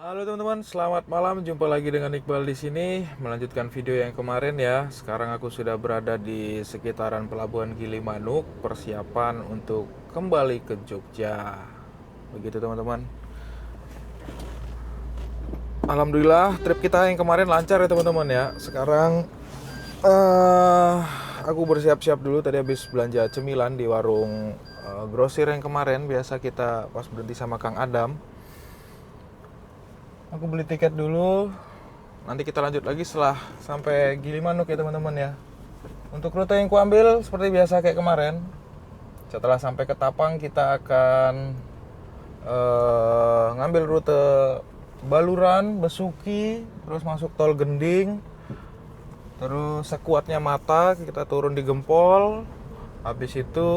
Halo teman-teman, selamat malam. Jumpa lagi dengan Iqbal di sini, melanjutkan video yang kemarin ya. Sekarang aku sudah berada di sekitaran Pelabuhan Gilimanuk, persiapan untuk kembali ke Jogja. Begitu teman-teman. Alhamdulillah, trip kita yang kemarin lancar ya teman-teman ya. Sekarang aku bersiap-siap dulu. Tadi habis belanja cemilan di warung grosir yang kemarin. Biasa kita pas berhenti sama Kang Adam. Aku beli tiket dulu. Nanti kita lanjut lagi setelah sampai Gilimanuk ya teman-teman ya. Untuk rute yang kuambil seperti biasa kayak kemarin. Setelah sampai ke Tapang kita akan ngambil rute Baluran, Besuki, terus masuk tol Gending. Terus sekuatnya mata kita turun di Gempol. Habis itu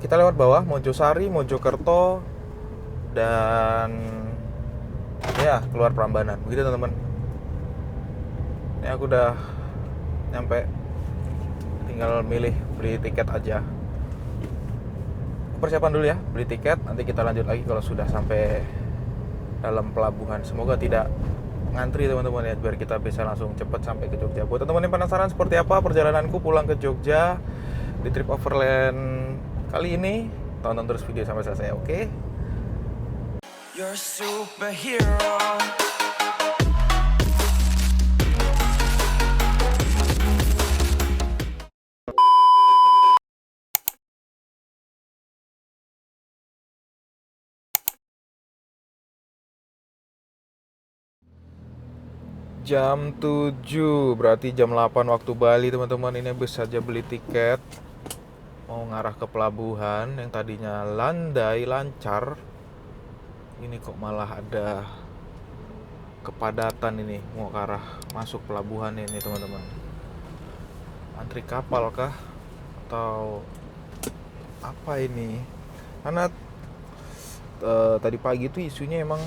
kita lewat bawah Mojosari, Mojokerto, dan ya keluar Prambanan. Begitu teman-teman. Ini aku udah nyampe, tinggal milih beli tiket aja. Persiapan dulu ya, beli tiket. Nanti kita lanjut lagi kalau sudah sampai dalam pelabuhan. Semoga tidak ngantri teman-teman ya, biar kita bisa langsung cepet sampai ke Jogja. Buat teman-teman yang penasaran seperti apa perjalananku pulang ke Jogja di trip overland kali ini, tonton terus video sampai selesai, oke? You're a superhero. Jam 7, berarti jam 8 waktu Bali teman-teman. Ini bisa saja beli tiket mau ngarah ke pelabuhan yang tadinya landai lancar. Ini kok malah ada kepadatan ini mau ke arah masuk pelabuhan ini teman-teman. Antri kapal kah atau apa ini? Karena tadi pagi tuh isunya emang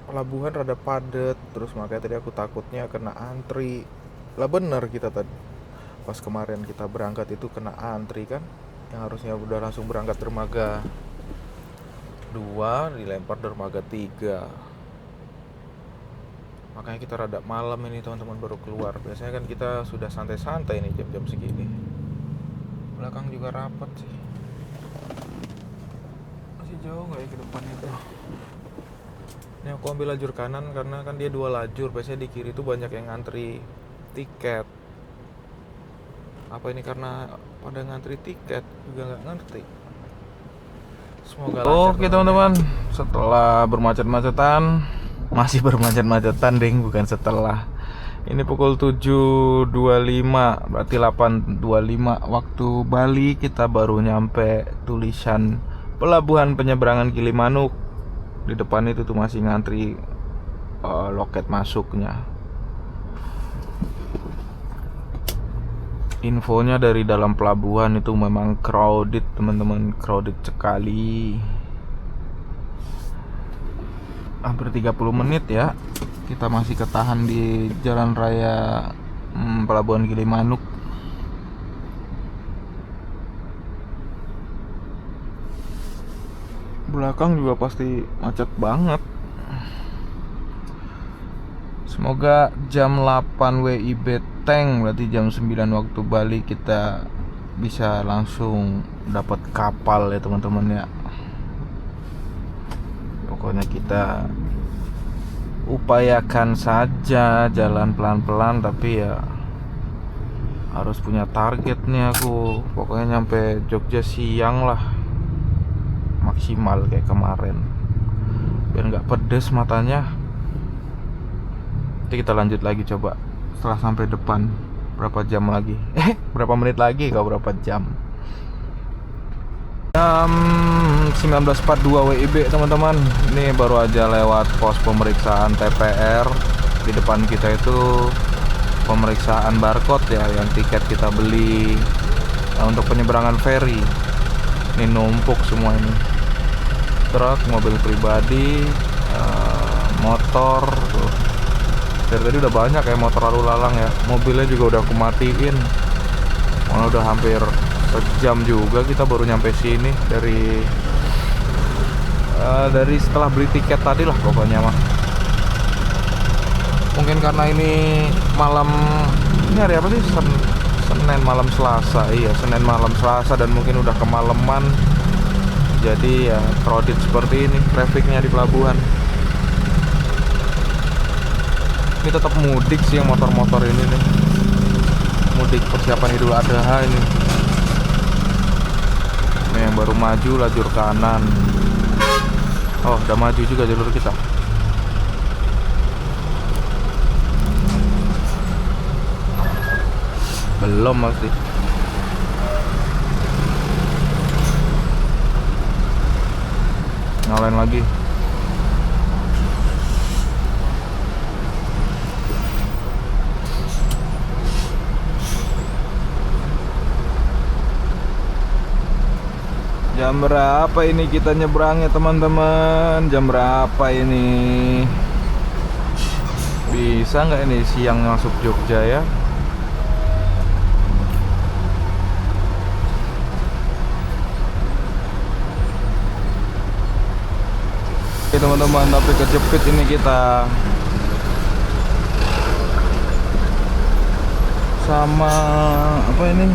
pelabuhan rada padat, terus makanya tadi aku takutnya kena antri. Lah bener kita tadi pas kemarin kita berangkat itu kena antri kan, yang harusnya udah langsung berangkat dermaga 2 dilempar dermaga 3. Makanya kita rada malam ini teman-teman baru keluar. Biasanya kan kita sudah santai-santai nih jam-jam segini. Belakang juga rapat sih. Masih jauh nggak ya ke depan itu? Ini aku ambil lajur kanan karena kan dia 2 lajur. Biasanya di kiri itu banyak yang ngantri tiket. Apa ini karena pada ngantri tiket juga nggak ngerti. Semoga lancar. Oke teman-teman, setelah bermacet-macetan, masih bermacet-macetan ding, bukan setelah. Ini pukul 7.25, berarti 8.25 waktu Bali. Kita baru nyampe tulisan Pelabuhan Penyeberangan Gilimanuk. Di depan itu tuh masih ngantri loket masuknya. Infonya dari dalam pelabuhan itu memang crowded teman-teman, crowded sekali. Hampir 30 menit ya kita masih ketahan di jalan raya Pelabuhan Gilimanuk. Belakang juga pasti macet banget. Semoga jam 8 WIB tank, berarti jam 9 waktu Bali, kita bisa langsung dapat kapal ya teman-teman ya. Pokoknya kita upayakan saja jalan pelan-pelan, tapi ya harus punya target nih aku. Pokoknya nyampe Jogja siang lah maksimal kayak kemarin, biar nggak pedes matanya. Nanti kita lanjut lagi coba setelah sampai depan. Berapa jam lagi? Berapa menit lagi kau, berapa jam? Jam 19.42 WIB teman-teman. Ini baru aja lewat pos pemeriksaan TPR. Di depan kita itu pemeriksaan barcode ya, yang tiket kita beli untuk penyeberangan ferry. Ini numpuk semua ini. Truk, mobil pribadi, motor tuh. Dari tadi udah banyak ya motor lalu lalang ya. Mobilnya juga udah aku matiin. Malah udah hampir sejam juga kita baru nyampe sini dari dari setelah beli tiket tadi lah pokoknya mah. Mungkin karena ini malam, ini hari apa sih? Senin malam Selasa. Iya, Senin malam Selasa dan mungkin udah kemalaman. Jadi ya crowded seperti ini trafficnya di pelabuhan. Ini tetap mudik sih yang motor-motor ini nih. Mudik persiapan Idul Adha ini. Ini yang baru maju lajur kanan. Oh, udah maju juga jalur kita. Belum masih. Nyalain lagi. Jam berapa ini kita nyebrangnya teman-teman? Jam berapa ini? Bisa nggak ini siang masuk Jogja ya? Oke teman-teman, tapi kejepit ini kita sama apa ini?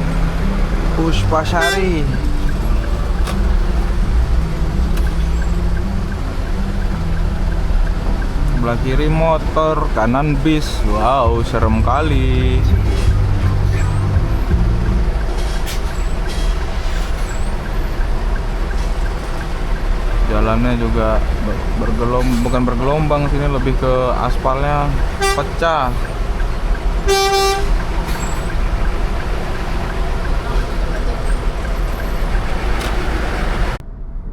Puspasari. Sebelah kiri motor, kanan bis. Wow, serem kali. Jalannya juga bukan bergelombang, sini lebih ke aspalnya pecah.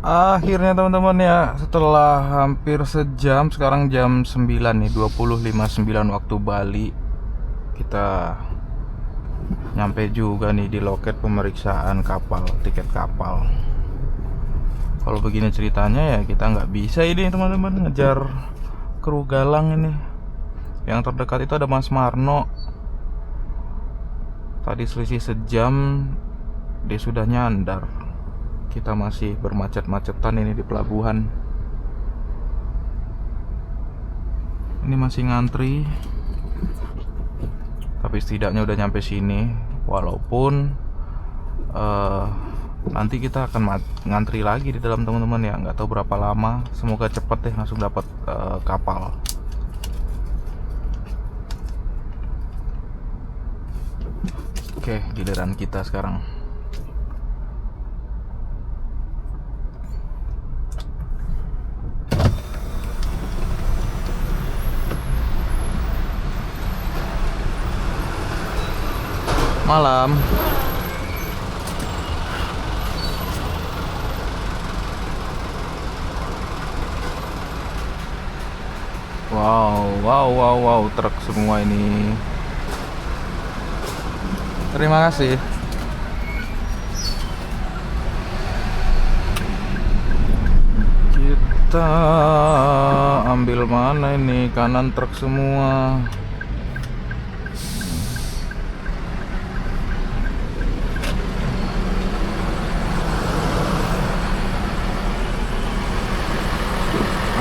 Akhirnya teman-teman ya, setelah hampir sejam, sekarang jam 9 nih, 20.59 waktu Bali. Kita nyampe juga nih di loket pemeriksaan kapal, tiket kapal. Kalau begini ceritanya ya kita nggak bisa ini teman-teman ngejar kru Galang ini. Yang terdekat itu ada Mas Marno. Tadi selisih sejam, dia sudah nyandar. Kita masih bermacet-macetan ini di pelabuhan. Ini masih ngantri. Tapi setidaknya udah nyampe sini. Walaupun nanti kita akan ngantri lagi di dalam teman-teman ya. Nggak tahu berapa lama. Semoga cepet deh langsung dapat kapal. Oke, giliran kita sekarang. Malam. Wow, truk semua ini. Terima kasih. Kita ambil mana ini? Kanan truk semua.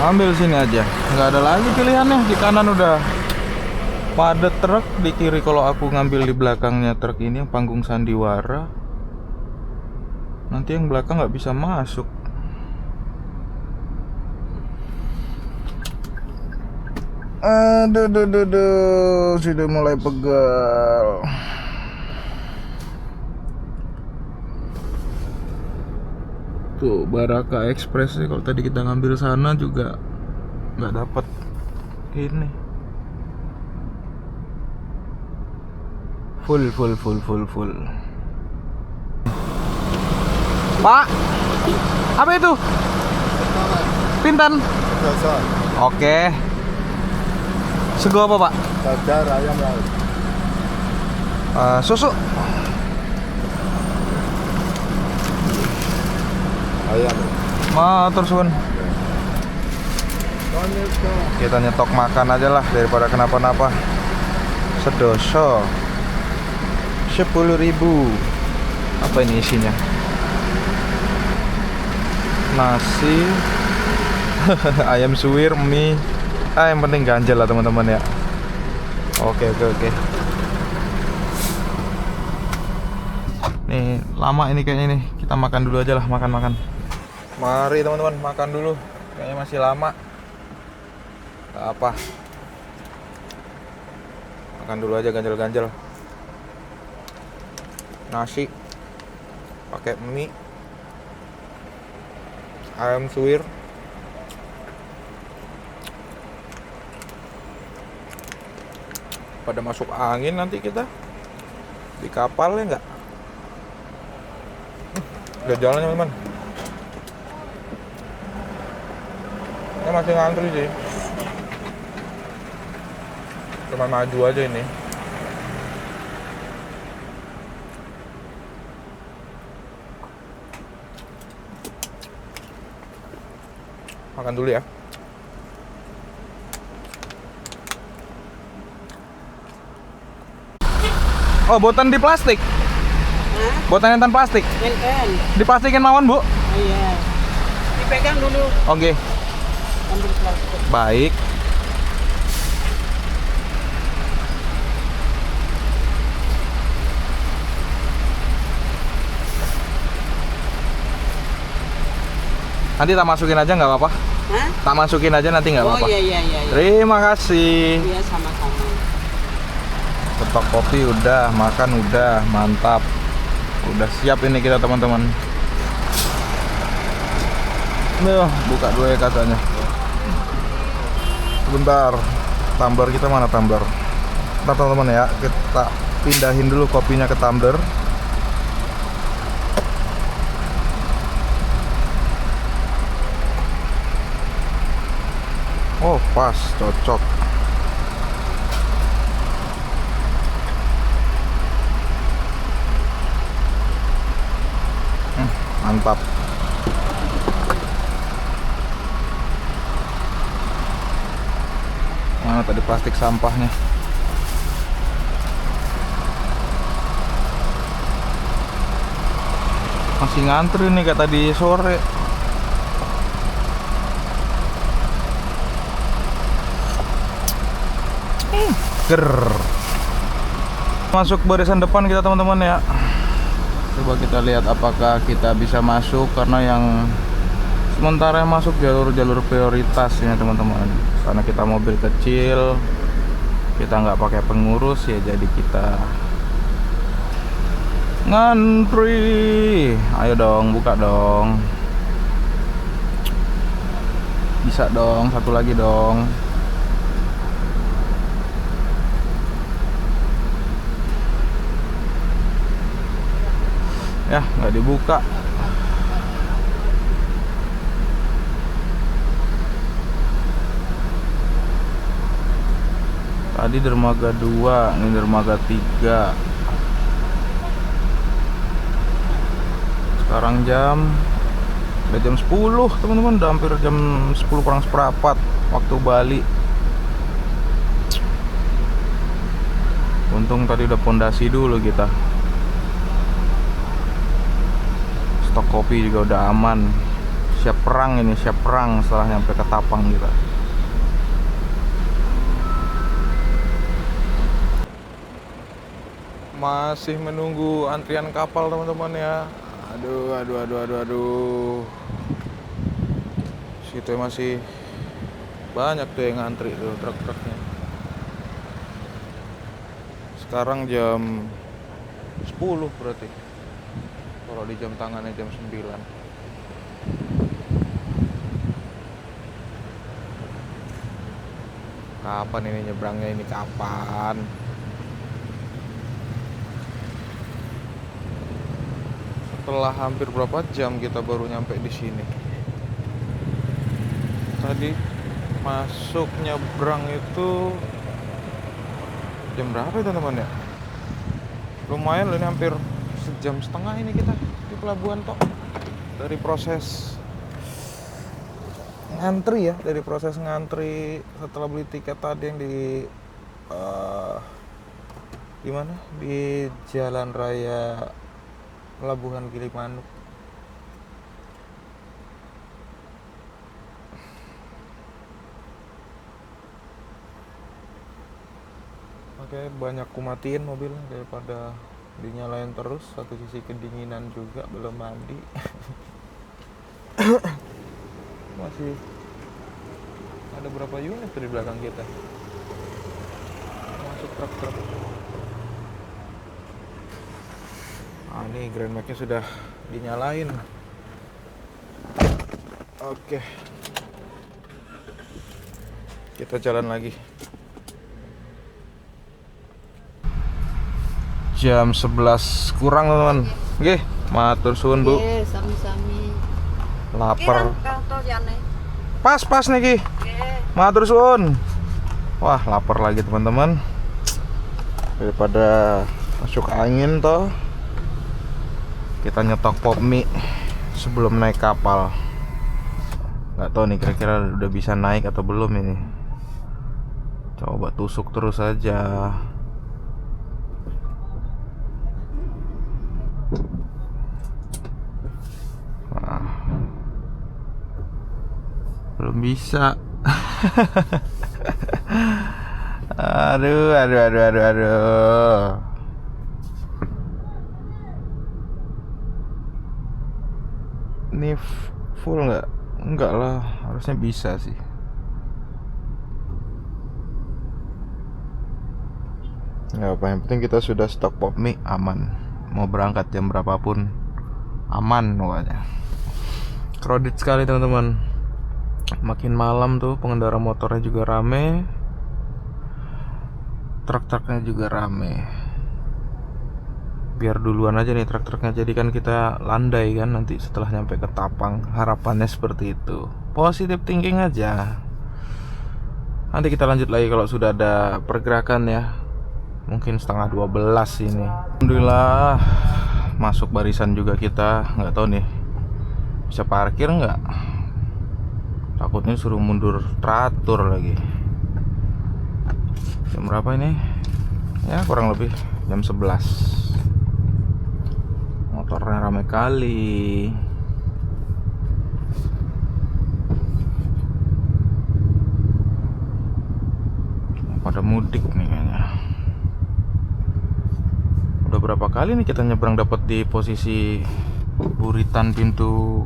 Ambil sini aja, nggak ada lagi pilihannya. Di kanan udah padat truk, di kiri kalau aku ngambil di belakangnya truk ini yang panggung sandiwara, nanti yang belakang nggak bisa masuk. Aduh, sudah mulai pegal. Tuh Baraka Express sih, kalau tadi kita ngambil sana juga nggak dapat ini. Full. Pak, apa itu? Pinten? Oke. Sego apa Pak? Dadar ayam laut. Susu. Ayam. Matur suwun. Kita nyetok makan aja lah daripada kenapa-napa. Sedoso 10.000. Apa ini isinya? Nasi, Ayam suwir, mie. Yang penting ganjel lah teman-teman ya. Oke. Nih lama ini kayaknya nih. Kita makan dulu aja lah, makan. Mari teman-teman makan dulu. Kayaknya masih lama. Gak apa. Makan dulu aja ganjel-ganjel. Nasi pakai mie, ayam suwir, pada masuk angin nanti kita di kapal ya nggak? Udah jalan teman-teman. Ini masih ngantri sih. Cuma maju aja ini. Makan dulu ya. Oh, botan di plastik. Botan enten plastik. Enten. Diplastikin mawon, Bu. Oh iya. Dipegang dulu. Oke. Ambil plastik. Baik. Nanti tak masukin aja nggak apa-apa? Hah? Tak masukin aja nanti nggak apa-apa. Oh iya. Terima kasih. Iya sama-sama. Ketok kopi udah, makan udah, mantap. Udah siap ini kita teman-teman. Nih, buka dulu ya kacanya. Sebentar. Tumbler kita mana tumbler? Ntar teman-teman ya, kita pindahin dulu kopinya ke tumbler. Oh, pas, cocok. Mantap. Mana tadi plastik sampahnya? Masih ngantri nih kayak tadi sore. Ger. Masuk barisan depan kita teman-teman ya. Coba kita lihat apakah kita bisa masuk, karena yang sementara yang masuk jalur-jalur prioritas ya teman-teman. Karena kita mobil kecil, kita nggak pakai pengurus ya, jadi kita ngantri. Ayo dong, buka dong. Bisa dong, satu lagi dong. Ya, nggak dibuka. Tadi dermaga 2, ini dermaga 3. Sekarang udah jam 10 teman-teman, udah hampir jam 10 kurang seperempat waktu Bali. Untung tadi udah pondasi dulu kita. Stok kopi juga udah aman. Siap perang ini, siap perang setelah nyampe ke Tapang kita. Masih menunggu antrian kapal teman-teman ya. Aduh. Situ masih banyak tuh yang ngantri tuh truk-truknya. Sekarang jam 10 berarti. Kalau di jam tangannya jam 9. Kapan ini nyebrangnya ini, kapan? Setelah hampir berapa jam kita baru nyampe di sini. Tadi masuk nyebrang itu jam berapa ya teman-teman ya? Lumayan loh, ini hampir sejam setengah ini kita di pelabuhan Tok. Dari proses ngantri ya, setelah beli tiket tadi yang di mana? Di Jalan Raya Pelabuhan Gilimanuk. Oke, banyak kumatiin mobil daripada dinyalain terus. Satu sisi kedinginan juga, belum mandi. Masih ada berapa unit tuh di belakang kita? Masuk truk-truk. Ah, ini Grand Max-nya sudah dinyalain. Oke. Kita jalan lagi. Jam 11 kurang, teman-teman. Nggih, matur suwun, Bu. Oke, sami-sami. Lapar. Kantor jane. Pas nih, Ki. Oke. Matur suwun. Wah, lapar lagi, teman-teman. Daripada masuk angin toh. Kita nyetok pop mie sebelum naik kapal. Nggak tahu nih kira-kira udah bisa naik atau belum ini. Coba tusuk terus aja. Nah, belum bisa. Aduh. Ini full nggak? Enggak lah, harusnya bisa sih. Nggak apa, yang penting kita sudah stok pop mie, aman. Mau berangkat jam berapapun aman pokoknya. Crowded sekali, teman-teman. Makin malam tuh pengendara motornya juga rame, truk-truknya juga rame. Biar duluan aja nih truk-truknya, jadi kan kita landai kan nanti setelah nyampe ke Tapang. Harapannya seperti itu. Positive thinking aja. Nanti kita lanjut lagi kalau sudah ada pergerakan ya. Mungkin setengah 12 ini. Alhamdulillah masuk barisan juga kita. Nggak tahu nih bisa parkir nggak. Takutnya suruh mundur teratur lagi. Jam berapa ini? Ya kurang lebih jam 11. Motornya ramai kali. Pada mudik nih kayaknya. Udah berapa kali nih kita nyebrang dapat di posisi buritan pintu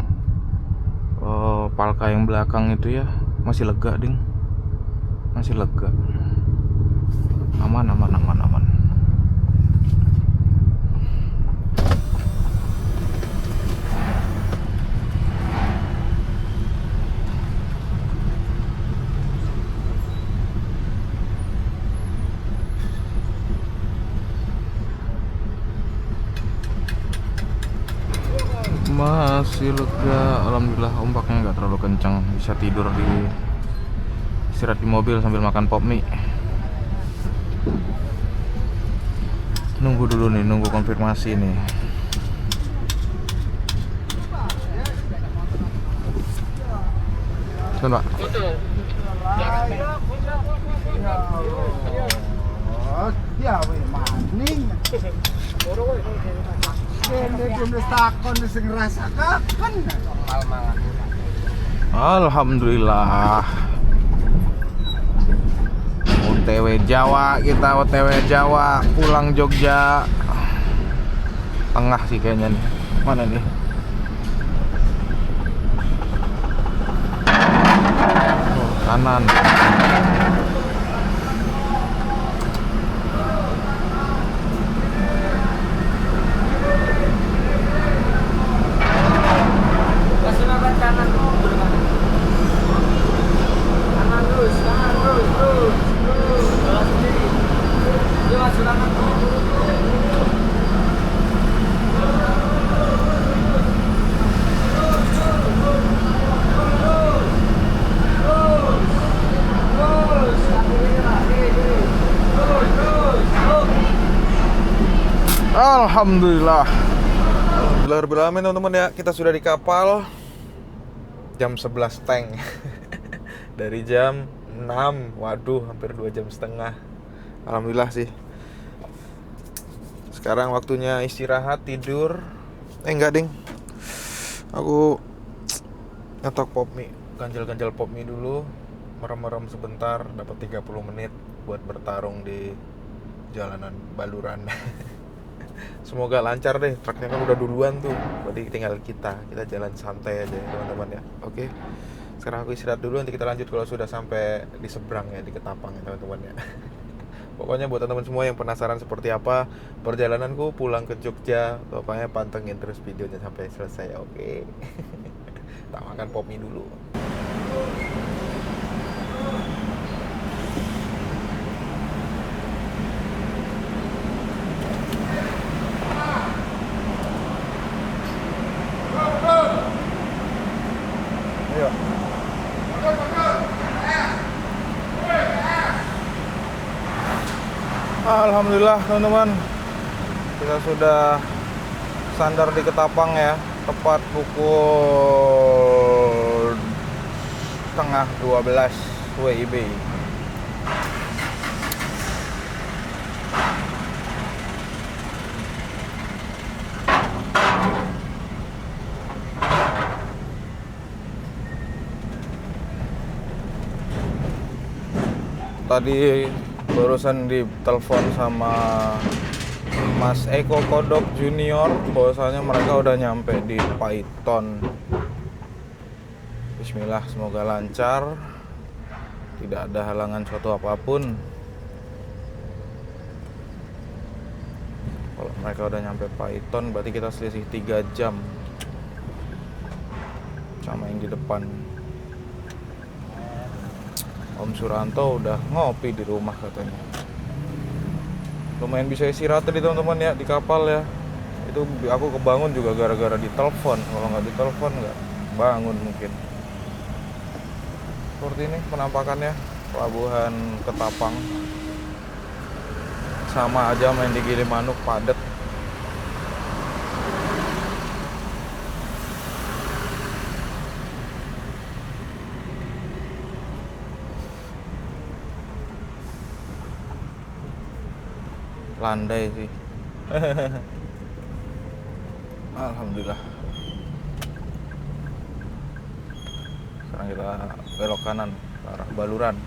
Palka yang belakang itu ya. Masih lega, ding. Masih lega. Aman. Masih lega, alhamdulillah. Ombaknya nggak terlalu kencang, bisa tidur di istirahat di mobil sambil makan pop mie. Nunggu dulu nih, nunggu konfirmasi nih. Pak. Ya weh maning. Kene kudu takon sing ngrasakaken. Alhamdulillah. OTW Jawa, kita OTW Jawa, pulang Jogja. Tengah sih kayaknya nih. Mana nih? Oh, kanan. Alhamdulillah. Alhamdulillah teman-teman ya, kita sudah di kapal. Jam 11 teng. Dari jam 6. Waduh, hampir 2 jam setengah. Alhamdulillah sih. Sekarang waktunya istirahat, tidur. Enggak, ding. Aku nyetok pop mie, ganjal-ganjal pop mie dulu. Merem-merem sebentar, dapat 30 menit buat bertarung di jalanan Baluran. Semoga lancar deh, truknya kan udah duluan tuh, berarti tinggal kita jalan santai aja ya teman-teman ya. Oke, sekarang aku istirahat dulu, nanti kita lanjut kalau sudah sampai di seberang ya, di Ketapang ya teman-teman ya. Pokoknya buat teman-teman semua yang penasaran seperti apa perjalananku pulang ke Jogja, pokoknya pantengin terus videonya sampai selesai. Oke. Tak makan pop mie dulu. Ayo. Alhamdulillah teman-teman, kita sudah sandar di Ketapang ya, tepat pukul setengah 12 WIB. Tadi barusan ditelepon sama Mas Eko Kodok Junior, bahwasanya mereka udah nyampe di Paiton. Bismillah, semoga lancar, tidak ada halangan suatu apapun. Kalau mereka udah nyampe Paiton, berarti kita selisih 3 jam sama yang di depan. Om Suranto udah ngopi di rumah katanya. Lumayan bisa istirahat tadi teman-teman ya di kapal ya. Itu aku kebangun juga gara-gara ditelepon. Kalau nggak ditelepon nggak bangun mungkin. Seperti ini penampakannya pelabuhan Ketapang. Sama aja main di Gilimanuk, padat. Landai sih. Alhamdulillah. Sekarang kita belok kanan ke arah Baluran.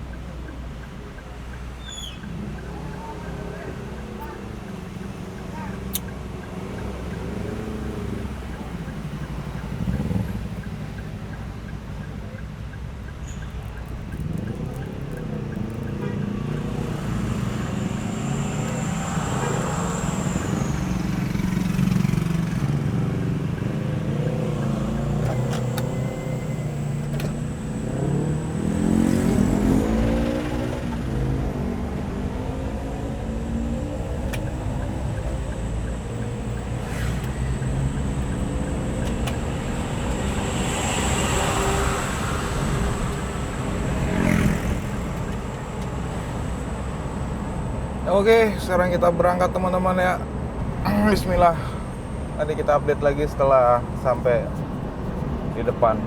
Oke, sekarang kita berangkat teman-teman ya. Bismillah. Nanti kita update lagi setelah sampai di depan.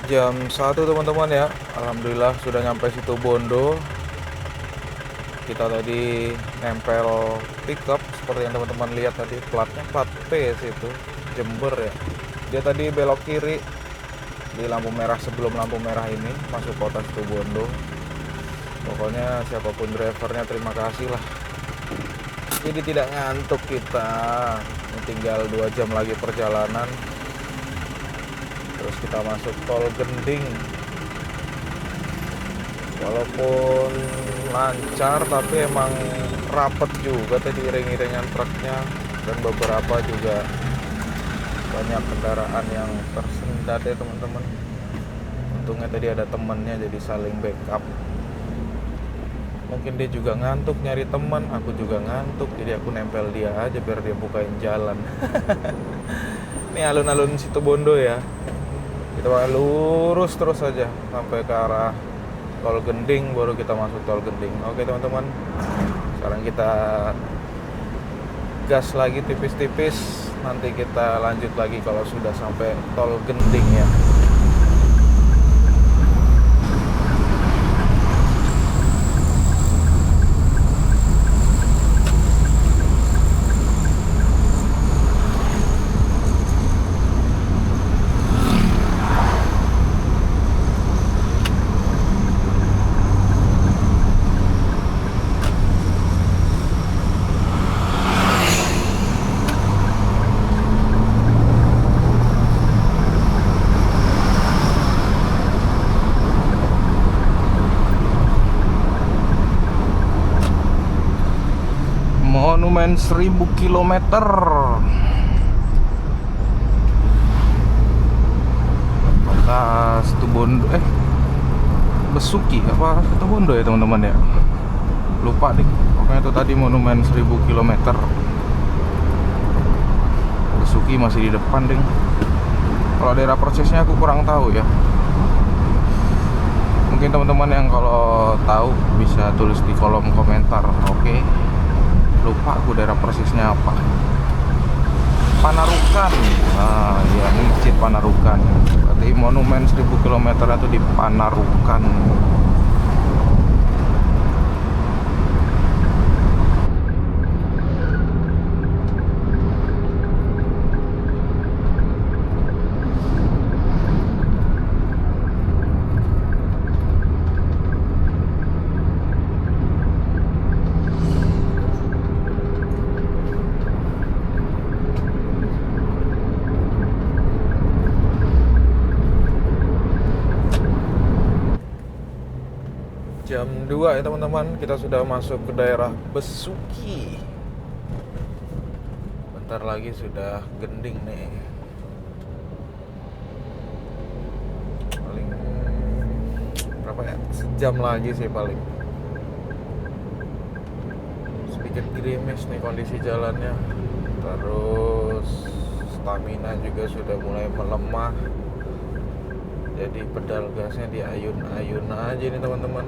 Jam 1 teman-teman ya. Alhamdulillah sudah nyampe situ Bondo. Kita tadi nempel pickup seperti yang teman-teman lihat tadi, platnya plat P situ, Jember ya. Dia tadi belok kiri di lampu merah, sebelum lampu merah ini masuk kota situ Bondo. Pokoknya siapapun drivernya terima kasih lah. Jadi tidak ngantuk kita. Ini tinggal 2 jam lagi perjalanan. Terus kita masuk tol Gending. Walaupun lancar tapi emang rapet juga tadi iring-iringan truknya, dan beberapa juga banyak kendaraan yang tersendat ya teman-teman. Untungnya tadi ada temennya jadi saling backup. Mungkin dia juga ngantuk nyari teman, aku juga ngantuk, jadi aku nempel dia aja biar dia bukain jalan. Ini alun-alun situ Bondo ya. Kita bakal lurus terus aja sampai ke arah tol Gending, baru kita masuk tol Gending. Oke teman-teman, sekarang kita gas lagi tipis-tipis. Nanti kita lanjut lagi kalau sudah sampai tol Gending ya. Monumen 1000 km. Apakah situ Bondo Besuki apa situ Bondo ya teman-teman ya, lupa nih. Pokoknya itu tadi monumen 1000 km. Besuki masih di depan ding. Kalau daerah prosesnya aku kurang tahu ya. Mungkin teman-teman yang kalau tahu bisa tulis di kolom komentar. Oke. Lupa aku daerah persisnya apa. Panarukan. Nah, ya ini masjid Panarukan. Berarti monumen 1000 km itu di Panarukan. Jam 2 ya teman-teman, kita sudah masuk ke daerah Besuki. Bentar lagi sudah Gending nih. Paling berapa ya? Sejam lagi sih paling. Sedikit gerimis nih kondisi jalannya. Terus stamina juga sudah mulai melemah. Jadi pedal gasnya diayun-ayun aja nih teman-teman.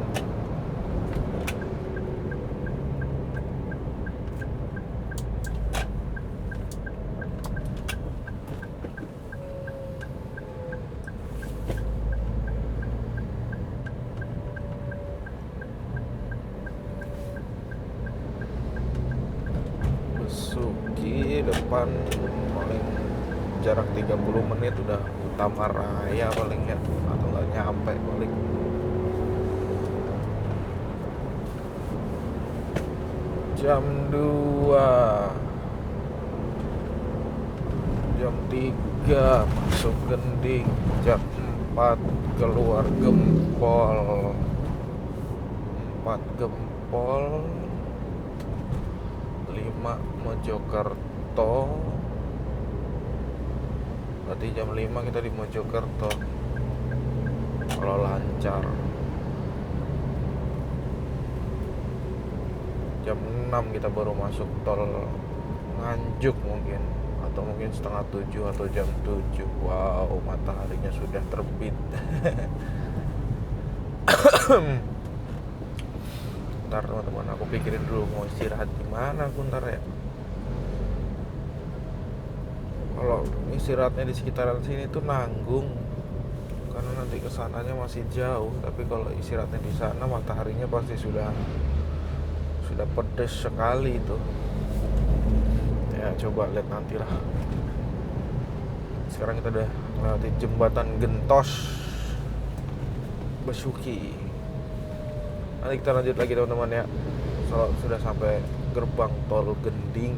Besuki depan paling jarak 30 menit udah Utama Raya paling ya, atau nggak nyampe paling. Jam 2, jam 3 masuk Gending, jam 4 keluar Gempol, 4 Gempol, 5 Mojokerto. Berarti jam 5 kita di Mojokerto kalau lancar. Jam 6 kita baru masuk tol Nganjuk mungkin, atau mungkin setengah 7 atau jam 7. Wow, mataharinya sudah terbit. Ntar teman-teman, aku pikirin dulu mau istirahat di mana aku ntar ya. Kalau istirahatnya di sekitaran sini tuh nanggung, karena nanti kesananya masih jauh, tapi kalau istirahatnya di sana mataharinya pasti sudah pedes sekali itu. Ya coba lihat nantilah. Sekarang kita udah melewati jembatan Gentos Besuki. Nanti kita lanjut lagi teman-teman ya. Sudah sampai gerbang tol Gending.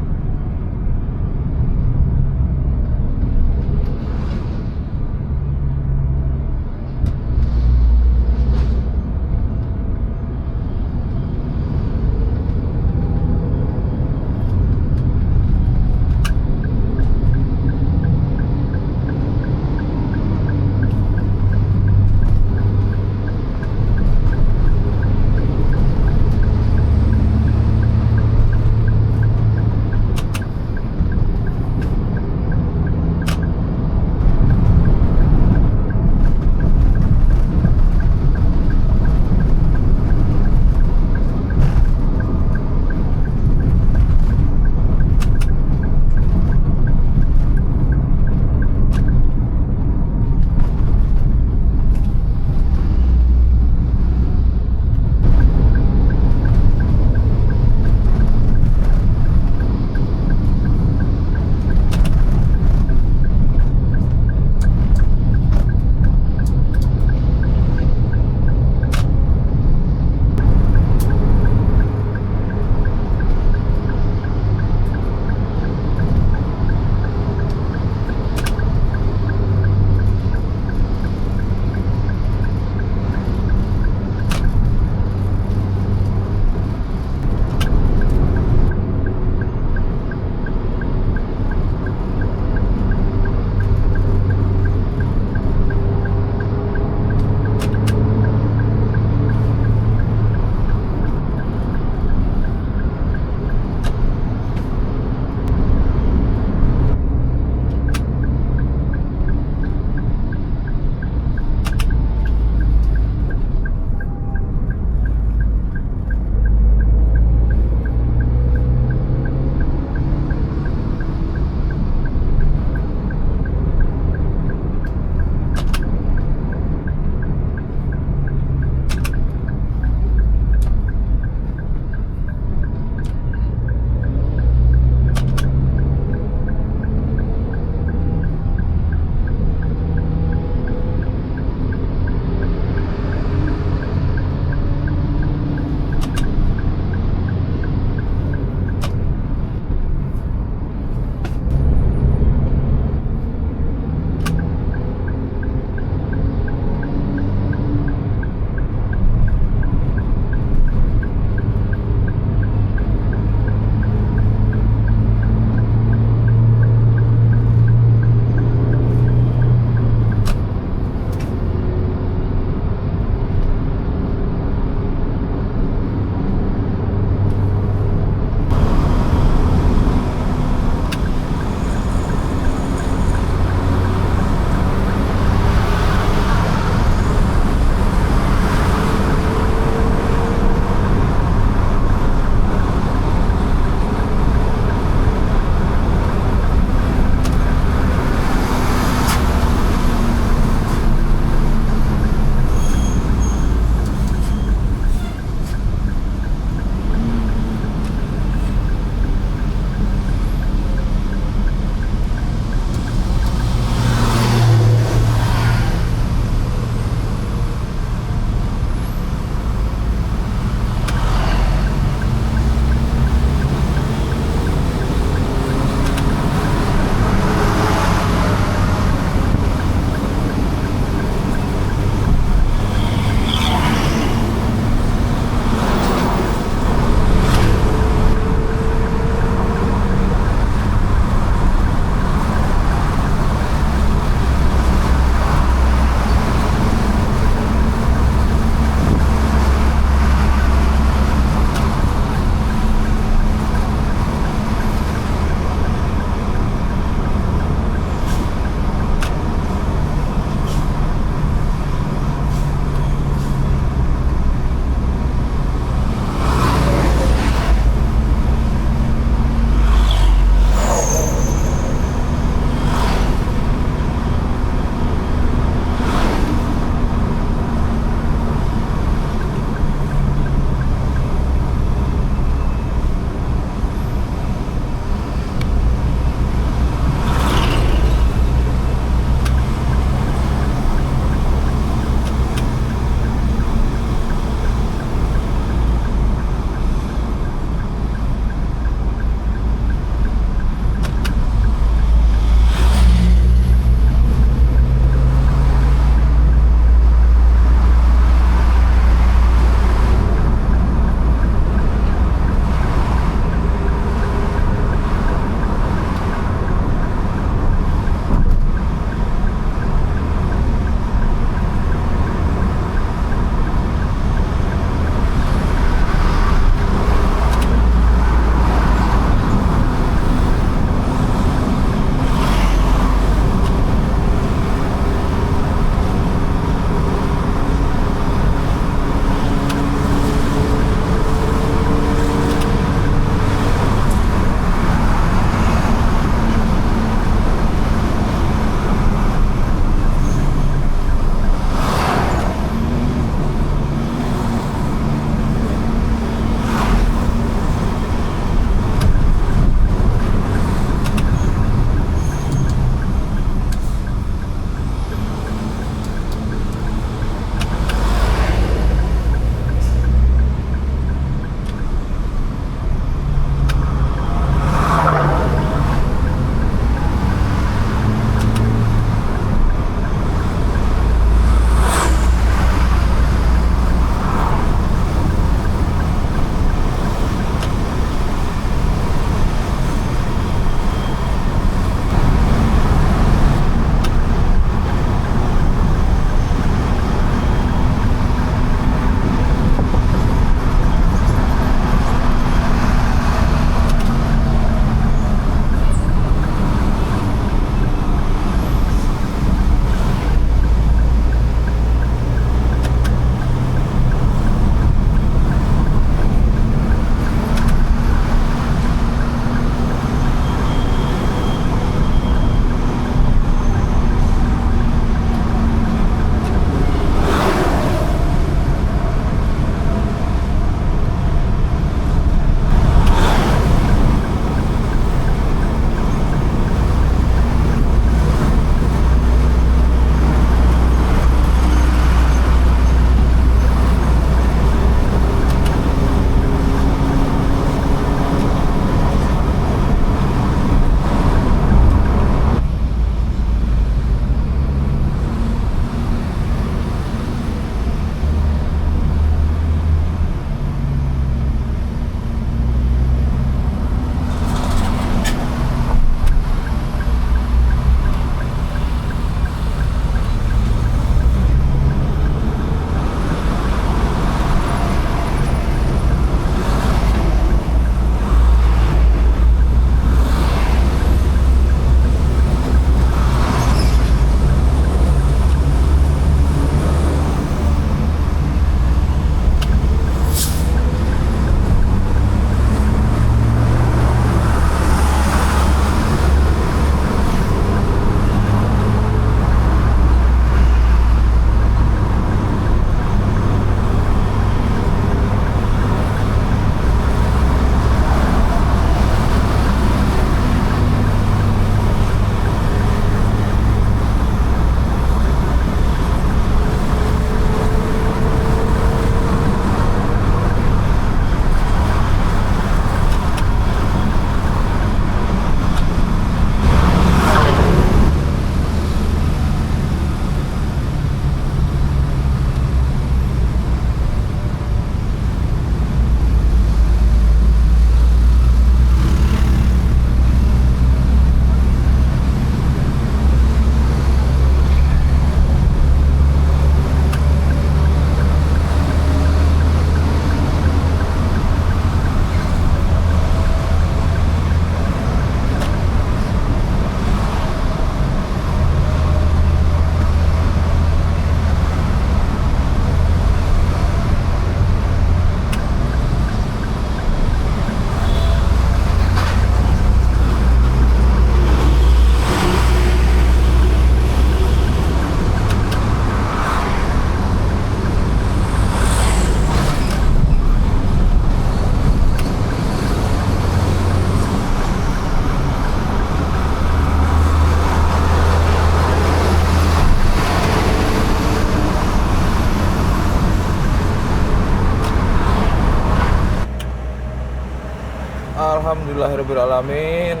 Alhamdulillahirobbilalamin.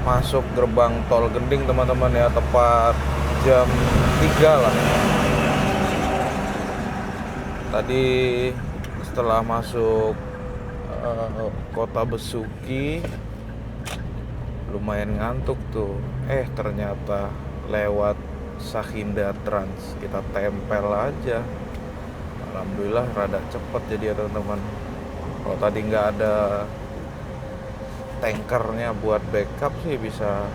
Masuk gerbang tol Gending teman-teman ya, tepat jam 3 lah. Tadi setelah masuk kota Besuki lumayan ngantuk tuh. Ternyata lewat Sakinda Trans kita tempel aja. Alhamdulillah rada cepet jadi ya teman-teman. Kalau tadi nggak ada tankernya buat backup sih bisa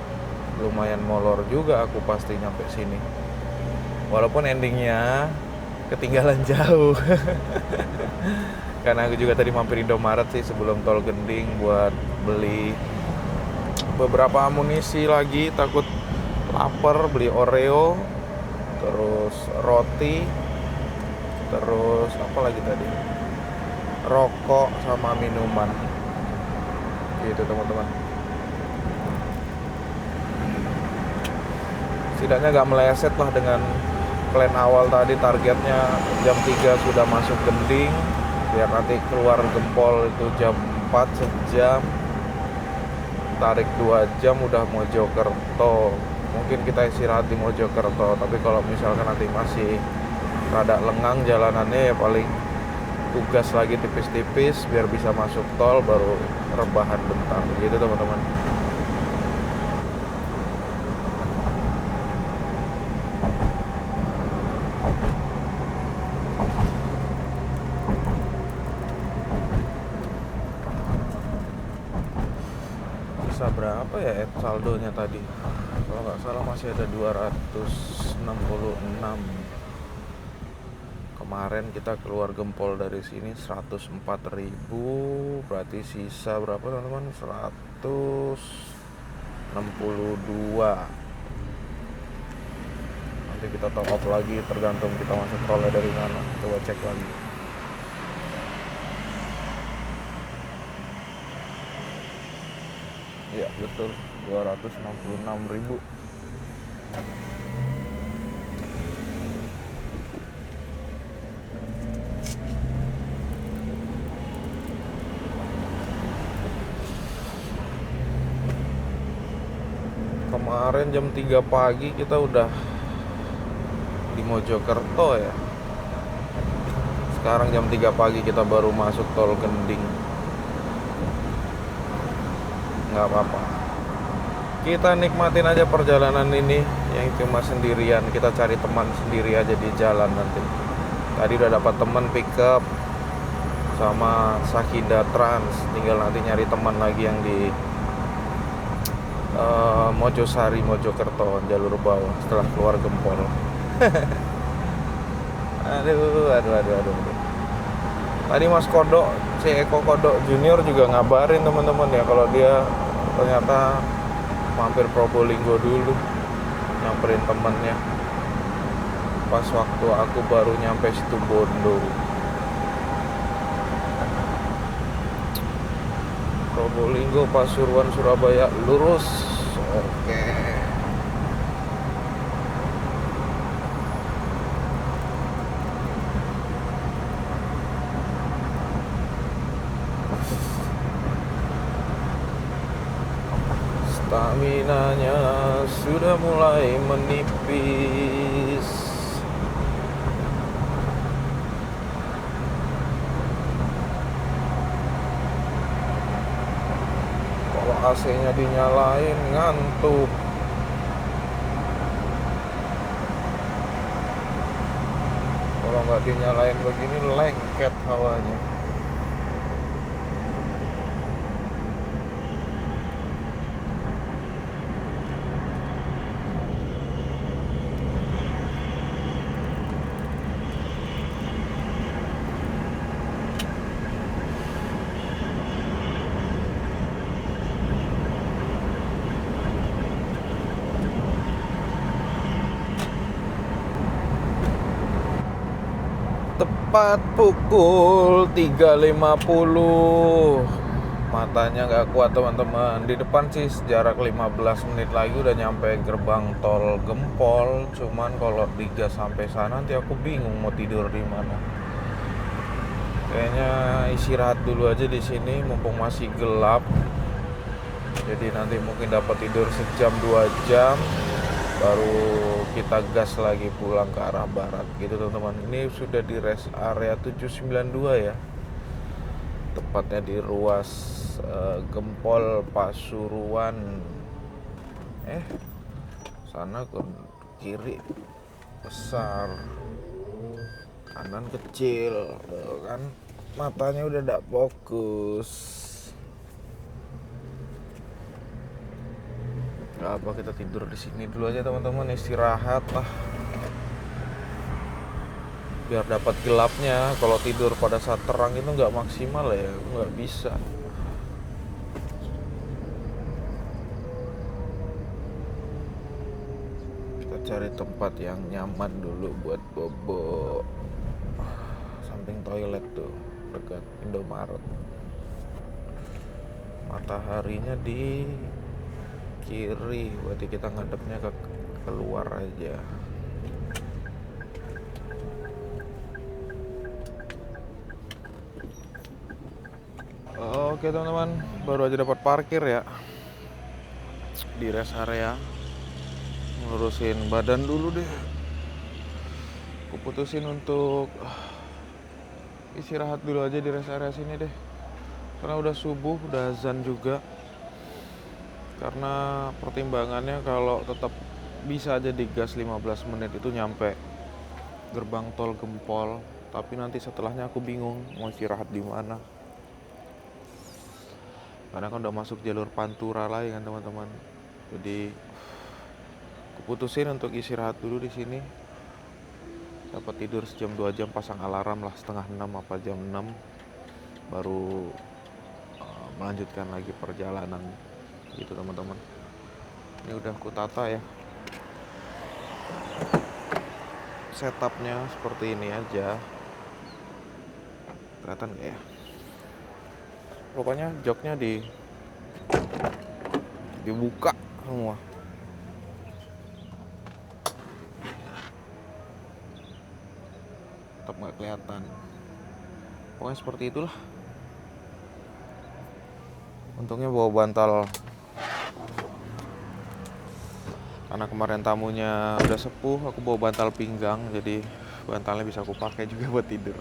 lumayan molor juga aku pasti nyampe sini. Walaupun endingnya ketinggalan jauh. Karena aku juga tadi mampir Indomaret sih sebelum tol Gending buat beli beberapa amunisi lagi, takut lapar, beli Oreo, terus roti, terus apa lagi tadi, rokok sama minuman gitu teman-teman. Setidaknya gak meleset lah dengan plan awal tadi. Targetnya jam 3 sudah masuk Gending, biar nanti keluar Gempol itu jam 4, sejam, tarik 2 jam udah Mojokerto. Mungkin kita istirahat di Mojokerto, tapi kalau misalkan nanti masih rada lengang jalanannya ya paling tugas lagi tipis-tipis biar bisa masuk tol, baru rebahan bentar gitu teman-teman. Bisa berapa ya saldonya tadi? Kalau nggak salah masih ada 266. Kemarin kita keluar Gempol dari sini 104.000, berarti sisa berapa teman-teman? 162. Nanti kita top up lagi tergantung kita masuk tolnya dari mana. Coba cek lagi. Ya betul, 266.000. Kemarin jam 3 pagi kita udah di Mojokerto ya. Sekarang jam 3 pagi kita baru masuk tol Gending. Nggak apa-apa, kita nikmatin aja perjalanan ini yang cuma sendirian. Kita cari teman sendiri aja di jalan nanti. Tadi udah dapat teman pick up sama Sakinda Trans, tinggal nanti nyari teman lagi yang di Mojosari, Mojokerto, jalur bawah setelah keluar Gempol. aduh. Tadi Mas Kodok, si Eko Kodok Junior juga ngabarin teman-teman ya kalau dia ternyata mampir Probolinggo dulu, nyamperin temennya pas waktu aku baru nyampe situ Bondo. Probolinggo, Pasuruan, Surabaya lurus. Oke. Staminanya sudah mulai menipis. Kalau AC-nya dinyalain ngantuk. Kalau nggak dinyalain begini lengket hawanya. Tepat pukul 3.50. Matanya nggak kuat teman-teman. Di depan sih jarak 15 menit lagi udah nyampe gerbang tol Gempol. Cuman kalau 3 sampai sana nanti aku bingung mau tidur di mana. Kayaknya istirahat dulu aja di sini mumpung masih gelap. Jadi nanti mungkin dapat tidur sejam 2 jam, baru kita gas lagi pulang ke arah barat gitu teman-teman. Ini sudah di rest area 792 ya, tepatnya di ruas Gempol Pasuruan. Sana ke kiri besar, kanan kecil, tuh kan matanya udah tidak fokus. Gak apa, kita tidur di sini dulu aja teman-teman, istirahat lah. Biar dapat gelapnya. Kalau tidur pada saat terang itu nggak maksimal ya, nggak bisa. Kita cari tempat yang nyaman dulu buat bobo. Samping toilet tuh, dekat Indomaret. Mataharinya di kiri, berarti kita ngadepnya ke keluar aja. Oke teman-teman, baru aja dapat parkir ya di rest area. Ngurusin badan dulu deh. Aku putusin untuk istirahat dulu aja di rest area sini deh, karena udah subuh, udah azan juga. Karena pertimbangannya kalau tetap bisa aja digas 15 menit itu nyampe gerbang tol Gempol, tapi nanti setelahnya aku bingung mau istirahat di mana. Karena kan udah masuk jalur Pantura lagi kan teman-teman. Jadi aku putusin untuk istirahat dulu di sini. Dapat tidur sejam 2 jam, pasang alarm lah setengah 6 apa jam 6, baru melanjutkan lagi perjalanan gitu teman-teman. Ini udah aku tata ya, setupnya seperti ini aja. Kelihatan gak ya? Pokoknya joknya dibuka semua. Tetap nggak kelihatan. Pokoknya seperti itulah. Untungnya bawa bantal, karena kemarin tamunya udah sepuh, aku bawa bantal pinggang, jadi bantalnya bisa aku pakai juga buat tidur.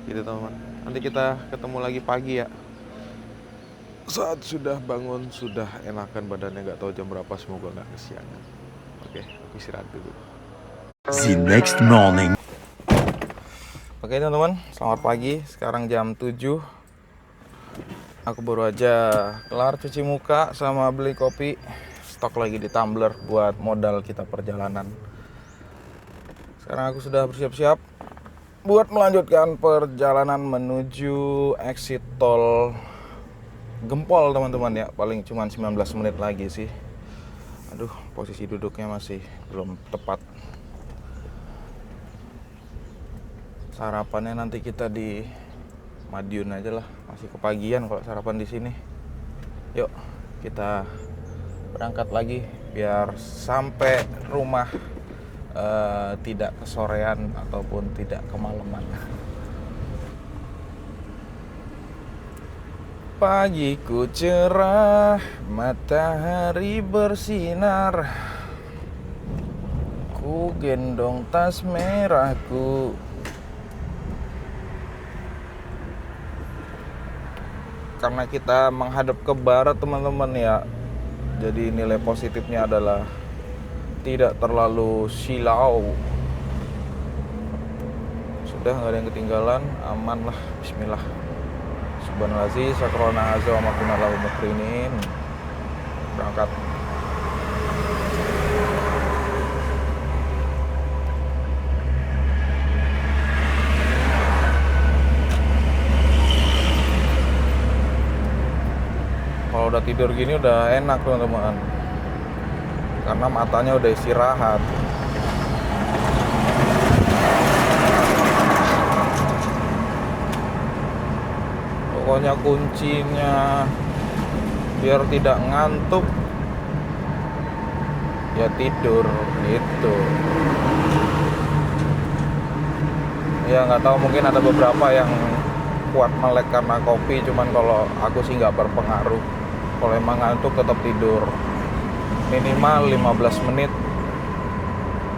Gitu teman-teman. Nanti kita ketemu lagi pagi ya. Saat sudah bangun, sudah enakan badannya, nggak tahu jam berapa, semoga nggak kesiangan. Oke, aku istirahat dulu. The next morning. Oke teman-teman, selamat pagi. Sekarang jam 7. Aku baru aja kelar cuci muka sama beli kopi. Stok lagi di tumbler buat modal kita perjalanan. Sekarang aku sudah bersiap-siap buat melanjutkan perjalanan menuju exit tol Gempol teman-teman ya. Paling cuma 19 menit lagi sih. Aduh, posisi duduknya masih belum tepat. Sarapannya nanti kita di Madiun aja lah, masih kepagian kalau sarapan di sini. Yuk, kita berangkat lagi biar sampai rumah tidak kesorean ataupun tidak kemalaman. Pagiku cerah, matahari bersinar. Ku gendong tas merahku. Karena kita menghadap ke barat teman-teman ya, jadi nilai positifnya adalah tidak terlalu silau. Sudah nggak ada yang ketinggalan, aman lah. Bismillah. Subhanallah, sakrona azza wa makuna lahu mukrinin. Berangkat. Kalau udah tidur gini udah enak teman-teman, karena matanya udah istirahat. Pokoknya kuncinya biar tidak ngantuk ya tidur gitu. Ya nggak tahu, mungkin ada beberapa yang kuat melek karena kopi, cuman kalau aku sih nggak berpengaruh. Kalau emang ngantuk tetap tidur minimal 15 menit,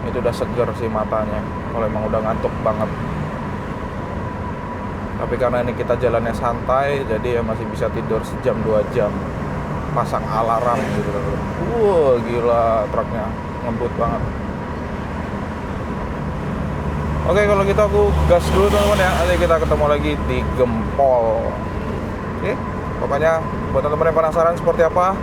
itu udah seger sih matanya kalau emang udah ngantuk banget. Tapi karena ini kita jalannya santai, jadi ya masih bisa tidur sejam 2 jam. Pasang alarm gitu. Gila, truknya ngebut banget. Oke, kalau gitu aku gas dulu teman-teman ya. Nanti kita ketemu lagi di Gempol. Oke, pokoknya buat teman-teman yang penasaran seperti apa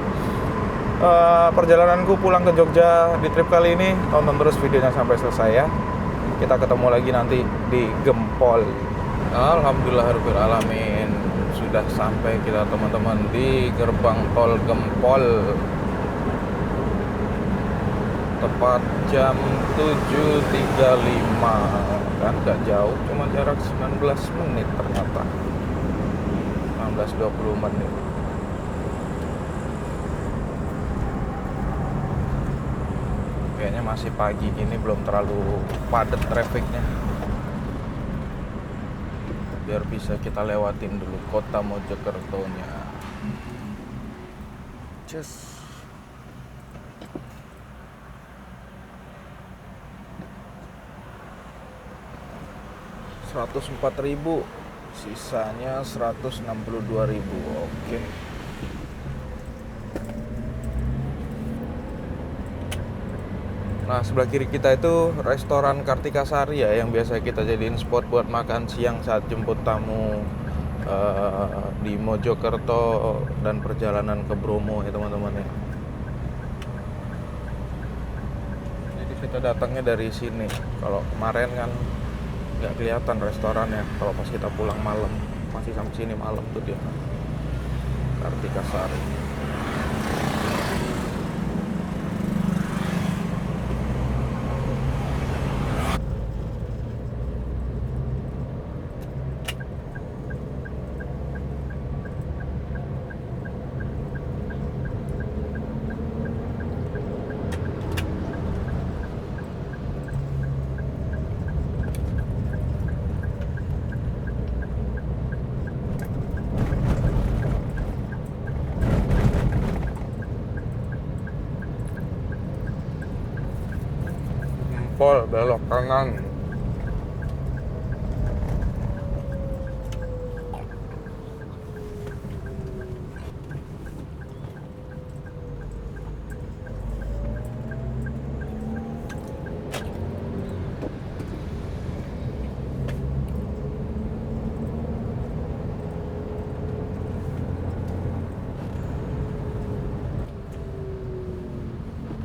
perjalananku pulang ke Jogja di trip kali ini, tonton terus videonya sampai selesai ya. Kita ketemu lagi nanti di Gempol. Alhamdulillahirabbil alamin, sudah sampai kita teman-teman di gerbang tol Gempol. Tepat jam 7.35, kan gak jauh, cuma jarak 19 menit ternyata. 19-20 menit. Kayaknya masih pagi gini, belum terlalu padat trafiknya. Biar bisa kita lewatin dulu kota Mojokertonya. Just 104.000, sisanya 162.000. Oke. Nah, sebelah kiri kita itu restoran Kartika Sari ya, yang biasa kita jadiin spot buat makan siang saat jemput tamu di Mojokerto dan perjalanan ke Bromo ya teman-teman ya. Jadi kita datangnya dari sini. Kalau kemarin kan nggak kelihatan restorannya, kalau pas kita pulang malam, masih sampai sini malam tuh dia, Kartika Sari. Pol belok kanan.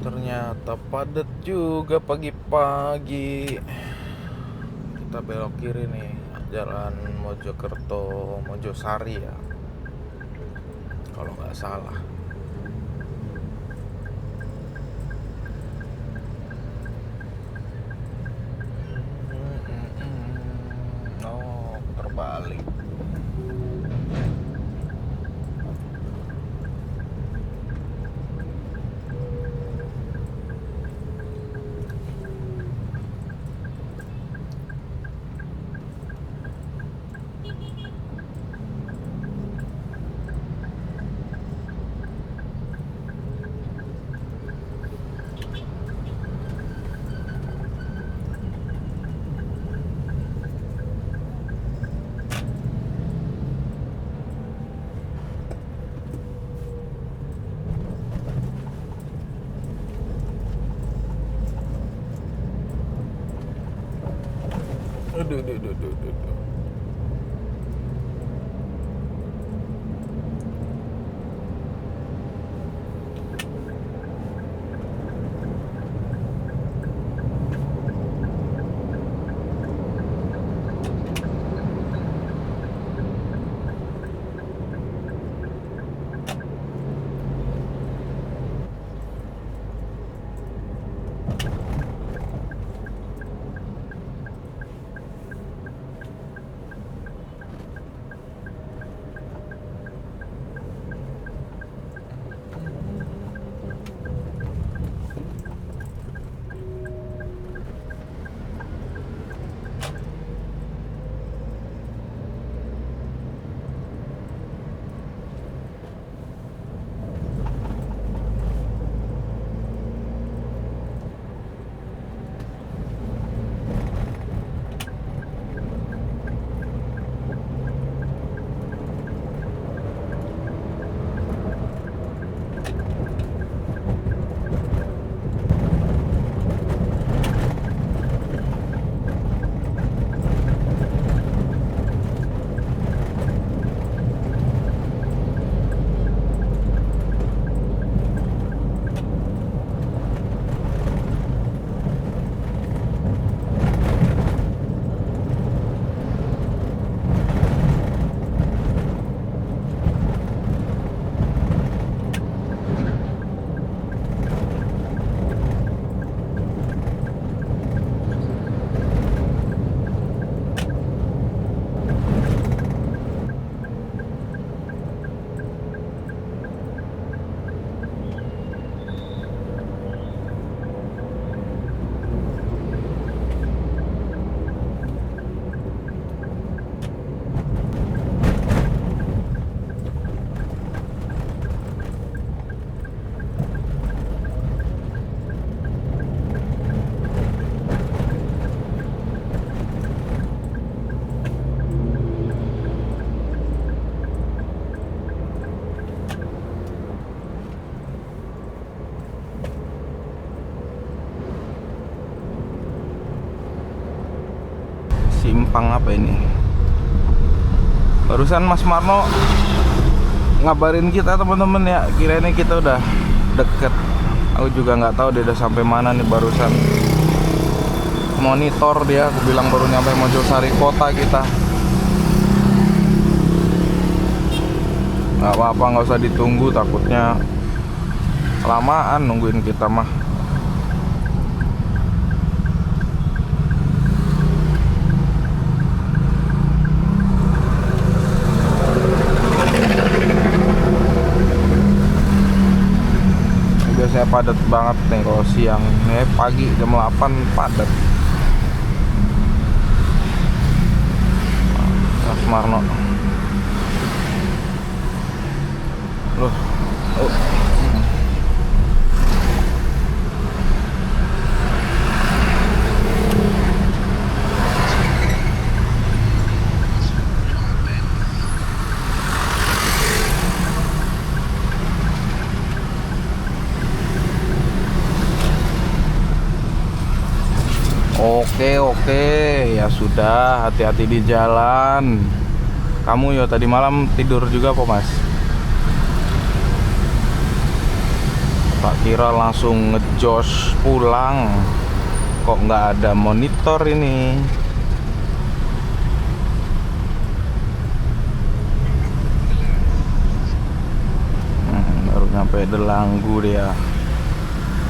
Ternyata padat juga pagi-pagi. Kita belok kiri nih, jalan Mojokerto, Mojosari ya, kalau nggak salah. Oh, terbalik. Aduh. simpang apa ini? Barusan Mas Marno ngabarin kita teman-teman ya, kirain kita udah deket. Aku juga nggak tahu dia udah sampai mana nih. Barusan monitor dia, aku bilang baru nyampe Mojosari kota kita. Nggak apa-apa, nggak usah ditunggu, takutnya kelamaan nungguin kita mah. Biasanya padat banget nih kalau siang. Pagi jam 8 padat. Mas Marno. Loh. Oh. Oke, ya sudah, hati-hati di jalan. Kamu ya tadi malam tidur juga apa Mas? Tak kira langsung ngejos pulang. Kok nggak ada monitor ini? Baru nyampe Delanggu dia.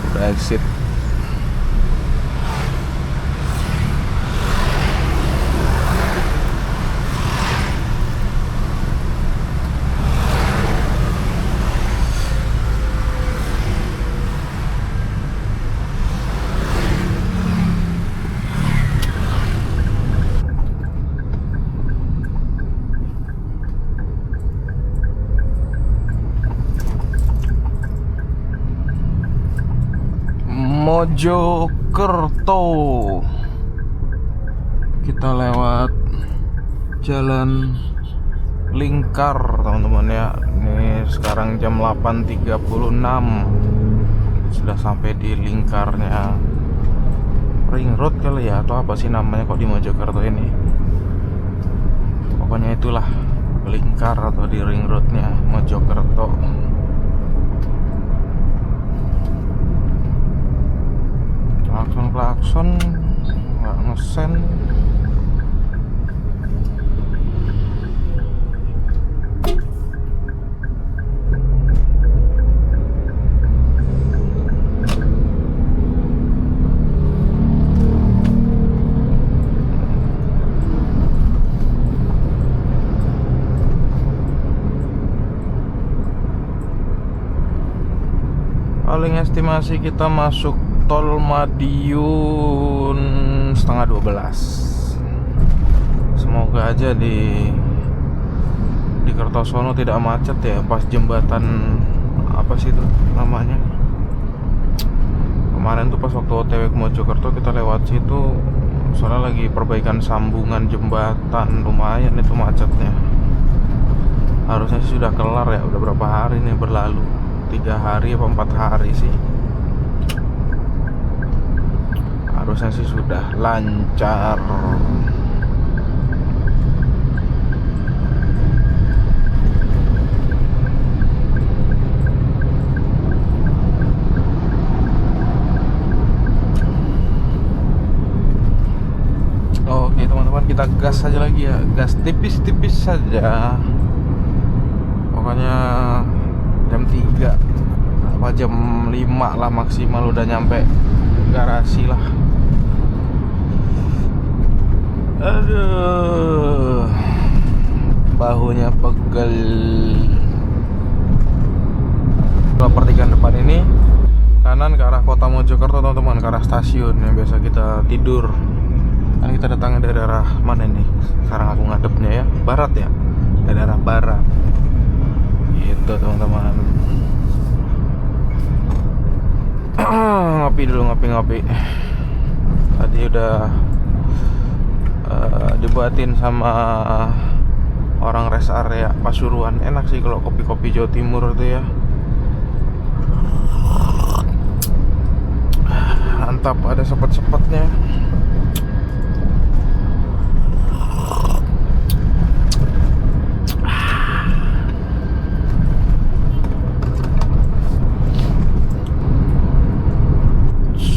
Udah exit. Mojokerto. Kita lewat jalan lingkar teman-teman ya. Ini sekarang jam 8.36. Sudah sampai di lingkarnya Ring Road kali ya, atau apa sih namanya kok di Mojokerto ini. Pokoknya itulah lingkar atau di Ring Roadnya Mojokerto. Klakson nggak ngesen. Paling estimasi kita masuk tol Madiun setengah 12. Semoga aja di Kertosono tidak macet ya pas jembatan apa sih itu namanya. Kemarin tuh pas waktu OTW ke Mojokerto kita lewat situ, soalnya lagi perbaikan sambungan jembatan, lumayan itu macetnya. Harusnya sih sudah kelar ya, udah berapa hari nih berlalu, 3 hari apa 4 hari sih. Harusnya sih sudah lancar. Oke teman-teman, kita gas aja lagi ya. Gas tipis-tipis saja. Pokoknya jam 3 apa jam 5 lah maksimal udah nyampe garasi lah. Aduh, bahunya pegel. Kalau pertigaan depan ini kanan ke arah kota Mojokerto teman-teman, ke arah stasiun yang biasa kita tidur. Kan kita datangnya dari daerah mana nih? Sekarang aku ngadepnya ya, barat ya, daerah barat. Gitu teman-teman. Ngopi dulu, ngopi. Tadi udah dibuatin sama orang rest area Pasuruan. Enak sih kalau kopi-kopi Jawa Timur itu ya. Mantap, ada sepet-sepetnya.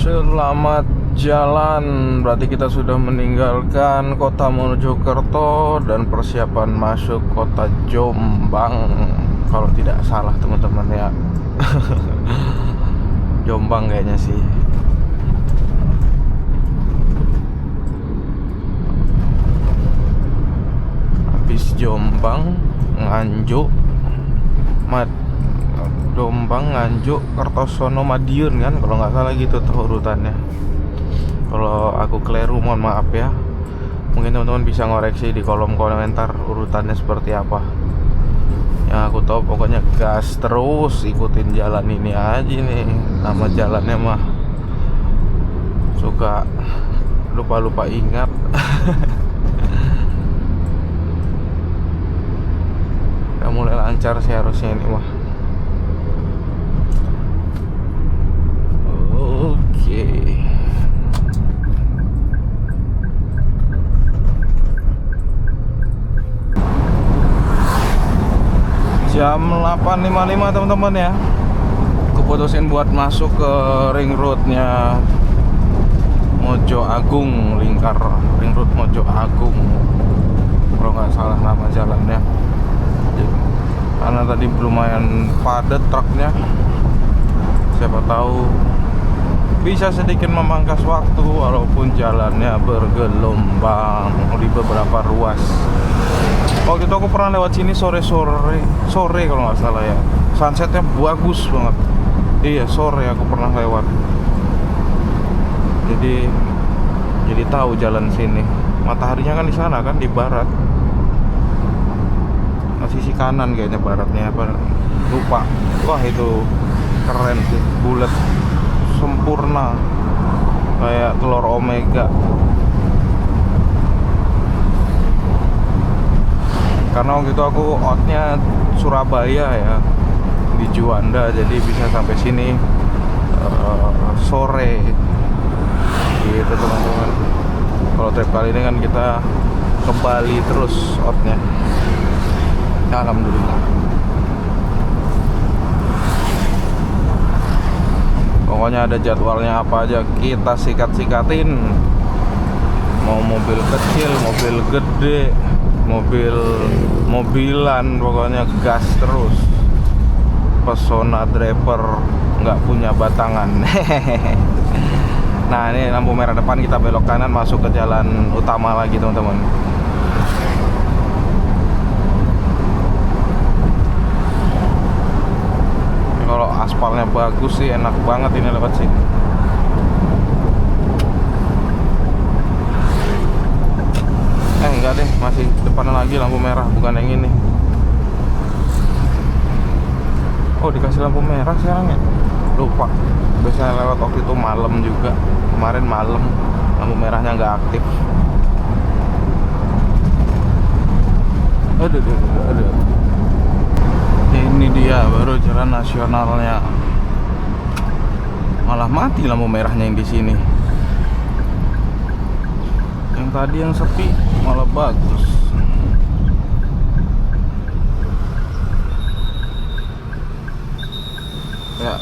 Selamat jalan. Berarti kita sudah meninggalkan kota Mojokerto dan persiapan masuk kota Jombang, kalau tidak salah teman-teman ya. Jombang kayaknya sih. Habis Jombang, Nganjuk, Jombang, Nganjuk, Kertosono, Madiun kan, kalau nggak salah gitu tuh urutannya. Kalau aku keliru mohon maaf ya. Mungkin teman-teman bisa ngoreksi di kolom komentar urutannya seperti apa. Yang aku tahu pokoknya gas terus, ikutin jalan ini aja nih. Nama jalannya mah suka lupa-lupa ingat. Udah mulai lancar sih harusnya ini mah. Oke. Jam 8.55 teman-teman ya. Keputusin buat masuk ke ring roadnya Mojo Agung, lingkar ring road Mojo Agung, kalau nggak salah nama jalannya. Karena tadi lumayan padat truknya, siapa tahu bisa sedikit memangkas waktu walaupun jalannya bergelombang di beberapa ruas. Waktu itu aku pernah lewat sini sore kalau nggak salah ya. Sunsetnya bagus banget. Iya, sore aku pernah lewat. Jadi tahu jalan sini. Mataharinya kan di sana kan, di barat. Sisi kanan kayaknya baratnya apa? Lupa. Wah, itu keren sih, bulat, sempurna, kayak telur omega. Karena waktu itu aku outnya Surabaya ya, di Juanda, jadi bisa sampai sini sore gitu teman-teman. Kalau trip kali ini kan kita ke Bali terus outnya. Alhamdulillah. Pokoknya ada jadwalnya apa aja kita sikat-sikatin. Mau mobil kecil, mobil gede, mobilan, pokoknya gas terus. Pesona driver nggak punya batangan. Nah, ini lampu merah depan, kita belok kanan masuk ke jalan utama lagi teman-teman. Kalau aspalnya bagus sih enak banget ini lewat sini. Enggak deh, masih depan lagi lampu merah, bukan yang ini. Oh, dikasih lampu merah sekarang ya? Lupa. Biasanya lewat waktu itu malam juga. Kemarin malam lampu merahnya nggak aktif. Aduh. Ini dia baru jalan nasionalnya. Malah mati lampu merahnya yang di sini. Yang tadi yang sepi malah bagus. Ya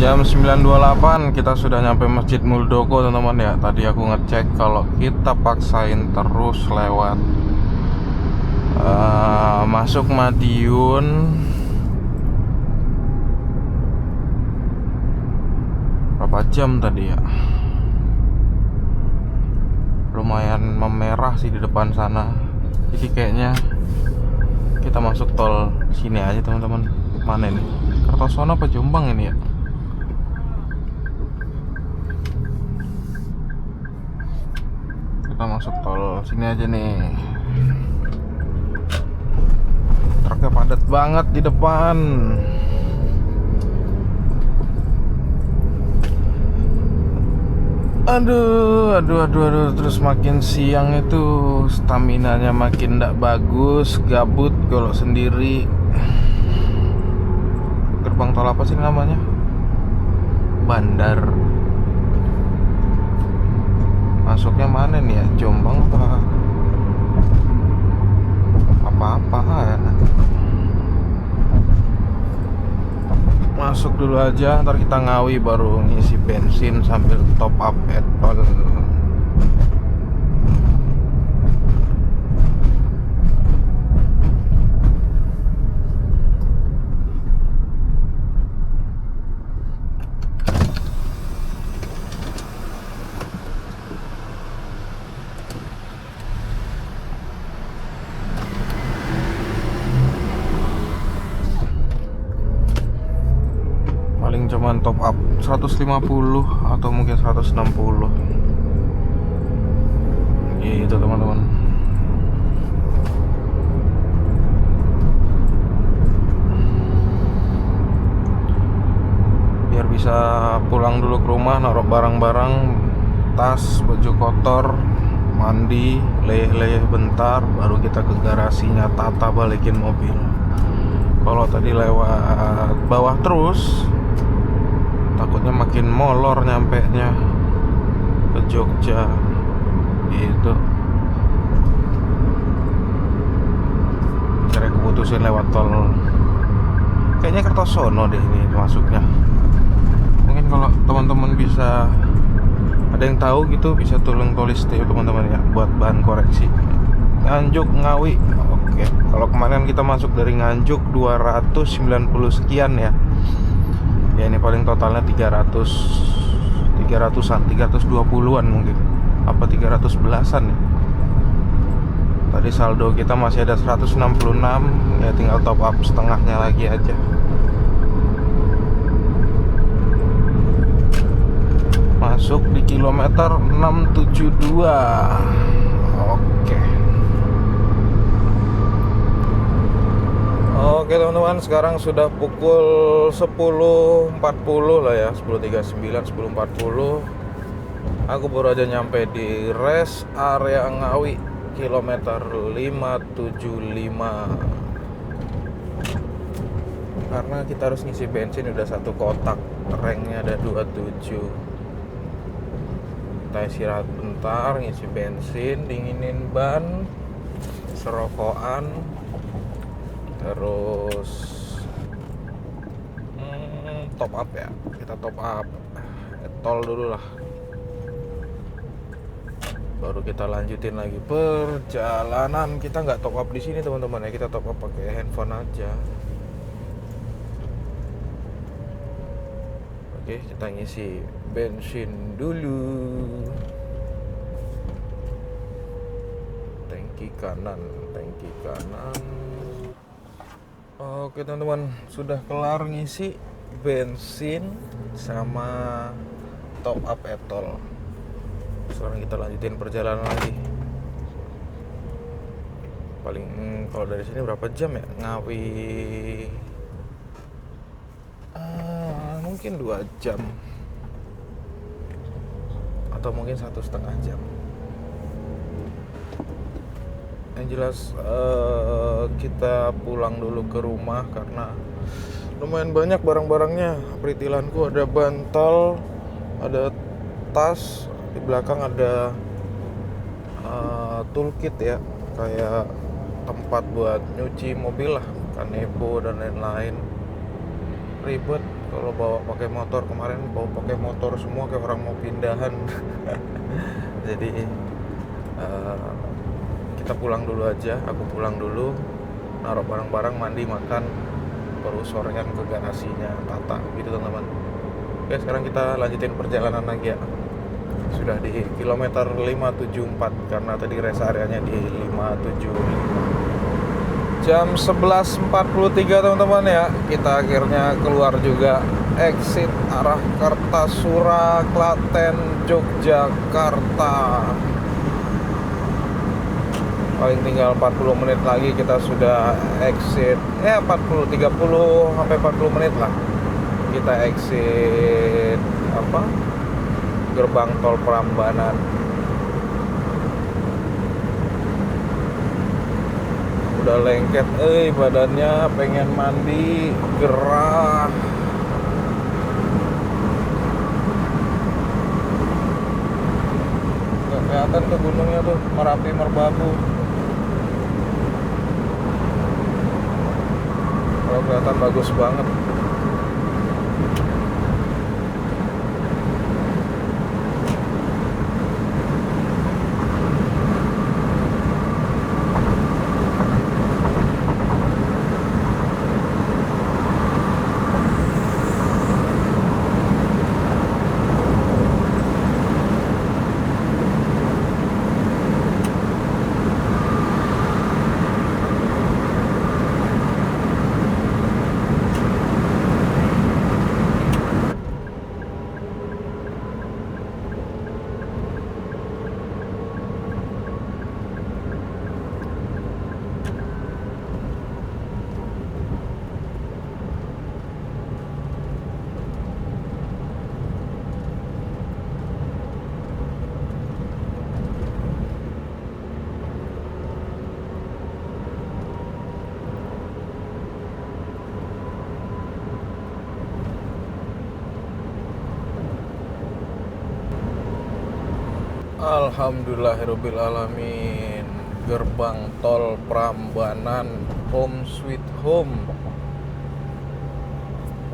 jam 9.28 kita sudah nyampe Masjid Muldoko teman-teman ya. Tadi aku ngecek kalau kita paksain terus lewat masuk Madiun, berapa jam tadi ya? Lumayan memerah sih di depan sana. Jadi kayaknya kita masuk tol sini aja teman-teman. Mana ini? Kertosono apa Jombang ini ya? Kita masuk tol sini aja nih. Truknya padat banget di depan. Aduh. Terus makin siang itu staminanya makin gak bagus, gabut kalau sendiri. Gerbang tol apa sih namanya? bandar. Masuknya mana nih ya? Jombang apa ya? Masuk dulu aja, ntar kita Ngawi baru ngisi bensin sambil top up etol. Paling cuman top up 150 atau mungkin 160 gitu teman-teman. Biar bisa pulang dulu ke rumah, naruh barang-barang, tas, baju kotor, mandi, leyeh-leyeh bentar, baru kita ke garasinya tata balikin mobil. Kalau tadi lewat bawah terus, takutnya makin molor nyampe nya ke Jogja gitu. Kira keputusin lewat tol, kayaknya Kertosono deh ini masuknya. Mungkin kalau teman-teman bisa, ada yang tahu gitu, bisa tolong tulis deh teman-teman ya, buat bahan koreksi. Nganjuk Ngawi. Oke, kalau kemarin kita masuk dari Nganjuk 290 sekian ya. Ya ini paling totalnya 300-an, 320-an mungkin. Apa 311-an ya. Tadi saldo kita masih ada 166, ya tinggal top up setengahnya lagi aja. Masuk di kilometer 672. Oke. Oke teman-teman, sekarang sudah pukul 10.40 lah ya, 10.39, 10.40. Aku baru aja nyampe di rest area Ngawi, kilometer 575. Karena kita harus ngisi bensin, udah satu kotak, ranknya ada 27. Kita istirahat bentar, ngisi bensin, dinginin ban, serokokan, terus top up ya. Kita top up tol dulu lah, baru kita lanjutin lagi perjalanan. Kita nggak top up di sini teman-teman ya, kita top up pakai handphone aja. Oke, kita ngisi bensin dulu. Tangki kanan. Oke teman-teman, sudah kelar ngisi bensin sama top up etol. Sekarang kita lanjutin perjalanan lagi. Paling kalau dari sini berapa jam ya? Ngawi mungkin 2 jam atau mungkin 1,5 jam. Yang jelas kita pulang dulu ke rumah karena lumayan banyak barang-barangnya. Peritilanku ada bantal, ada tas, di belakang ada toolkit ya, kayak tempat buat nyuci mobil lah, kanebo dan lain-lain. Ribet kalau bawa pakai motor. Kemarin bawa pakai motor semua kayak orang mau pindahan. Jadi kita pulang dulu aja, aku pulang dulu, naruh barang-barang, mandi, makan, baru sorean ke garasinya Tata gitu teman-teman. Oke, sekarang kita lanjutin perjalanan lagi ya. Sudah di kilometer 574 karena tadi rest areanya di 575. Jam 11.43 teman-teman ya, kita akhirnya keluar juga, exit arah Kartasura, Klaten, Yogyakarta. Paling tinggal 40 menit lagi kita sudah exit. Ya 30 sampai 40 menit lah. Kita exit gerbang tol Prambanan. Udah lengket badannya, pengen mandi, gerah. kelihatan tuh gunungnya tuh, Merapi Merbabu. Kalau kelihatan bagus banget. Alhamdulillahirabbil alamin. Gerbang tol Prambanan, home sweet home.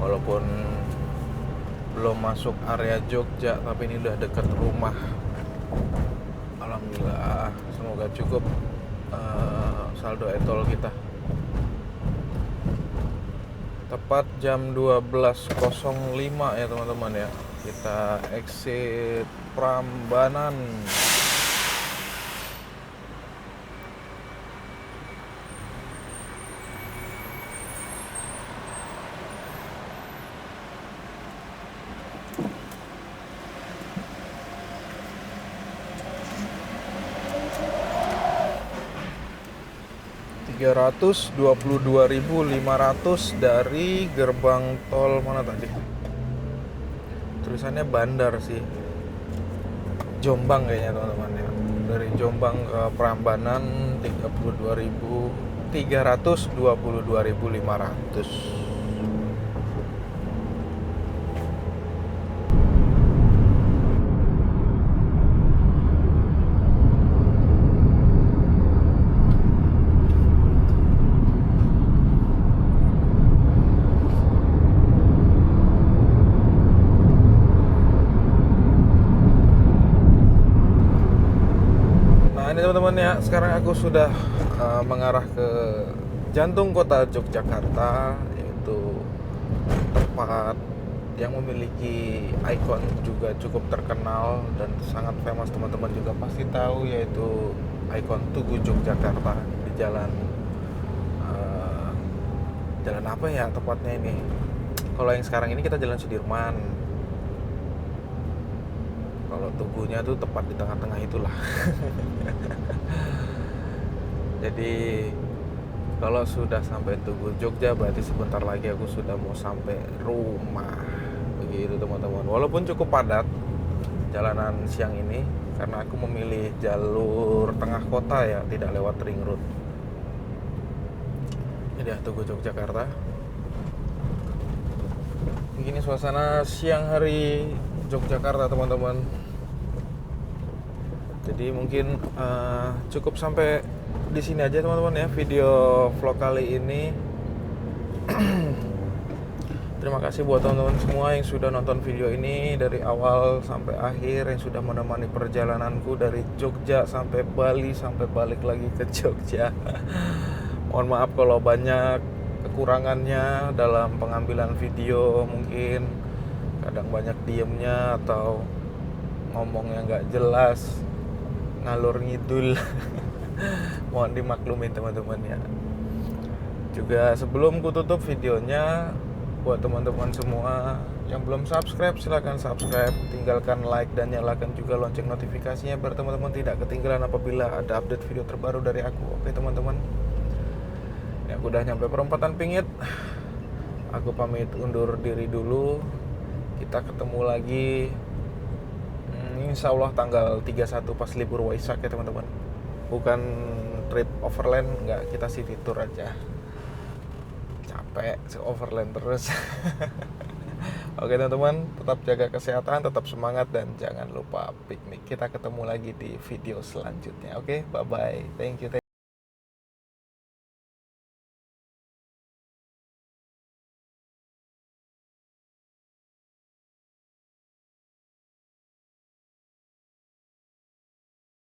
Walaupun belum masuk area Jogja, tapi ini udah dekat rumah. Alhamdulillah, semoga cukup saldo e-tol kita. Tepat jam 12.05 ya teman-teman ya. Kita exit Prambanan. Rp322.500 dari gerbang tol mana tadi? Tulisannya Bandar sih. Jombang kayaknya teman-teman ya. Dari Jombang ke Prambanan 322.500. Ini teman-teman ya, sekarang aku sudah mengarah ke jantung kota Yogyakarta, yaitu tempat yang memiliki ikon juga cukup terkenal dan sangat famous, teman-teman juga pasti tahu, yaitu ikon Tugu Yogyakarta di jalan jalan apa ya tepatnya ini? Kalau yang sekarang ini kita jalan Sudirman. Kalau Tugunya tuh tepat di tengah-tengah itulah. Jadi kalau sudah sampai Tugu Jogja berarti sebentar lagi aku sudah mau sampai rumah. Begitu teman-teman. Walaupun cukup padat jalanan siang ini karena aku memilih jalur tengah kota ya, tidak lewat ring road. Ini ya Tugu Yogyakarta. Begini suasana siang hari Yogyakarta teman-teman. Jadi mungkin cukup sampai di sini aja teman-teman ya video vlog kali ini. Terima kasih buat teman-teman semua yang sudah nonton video ini dari awal sampai akhir, yang sudah menemani perjalananku dari Jogja sampai Bali sampai balik lagi ke Jogja. Mohon maaf kalau banyak kekurangannya dalam pengambilan video, mungkin kadang banyak diemnya atau ngomongnya nggak jelas, ngalur ngidul. Mohon dimaklumin teman-teman ya. Juga sebelum ku tutup videonya, buat teman-teman semua yang belum subscribe, silahkan subscribe, tinggalkan like dan nyalakan juga lonceng notifikasinya biar teman-teman tidak ketinggalan apabila ada update video terbaru dari aku. Oke teman-teman, ya aku udah nyampe perempatan Pingit. Aku pamit undur diri dulu. Kita ketemu lagi insya Allah tanggal 31 pas libur Waisak ya teman-teman. Bukan trip overland, enggak, kita city tour aja. Capek overland terus. Oke teman-teman, tetap jaga kesehatan, tetap semangat, dan jangan lupa piknik. Kita ketemu lagi di video selanjutnya. Oke, bye-bye. Thank you.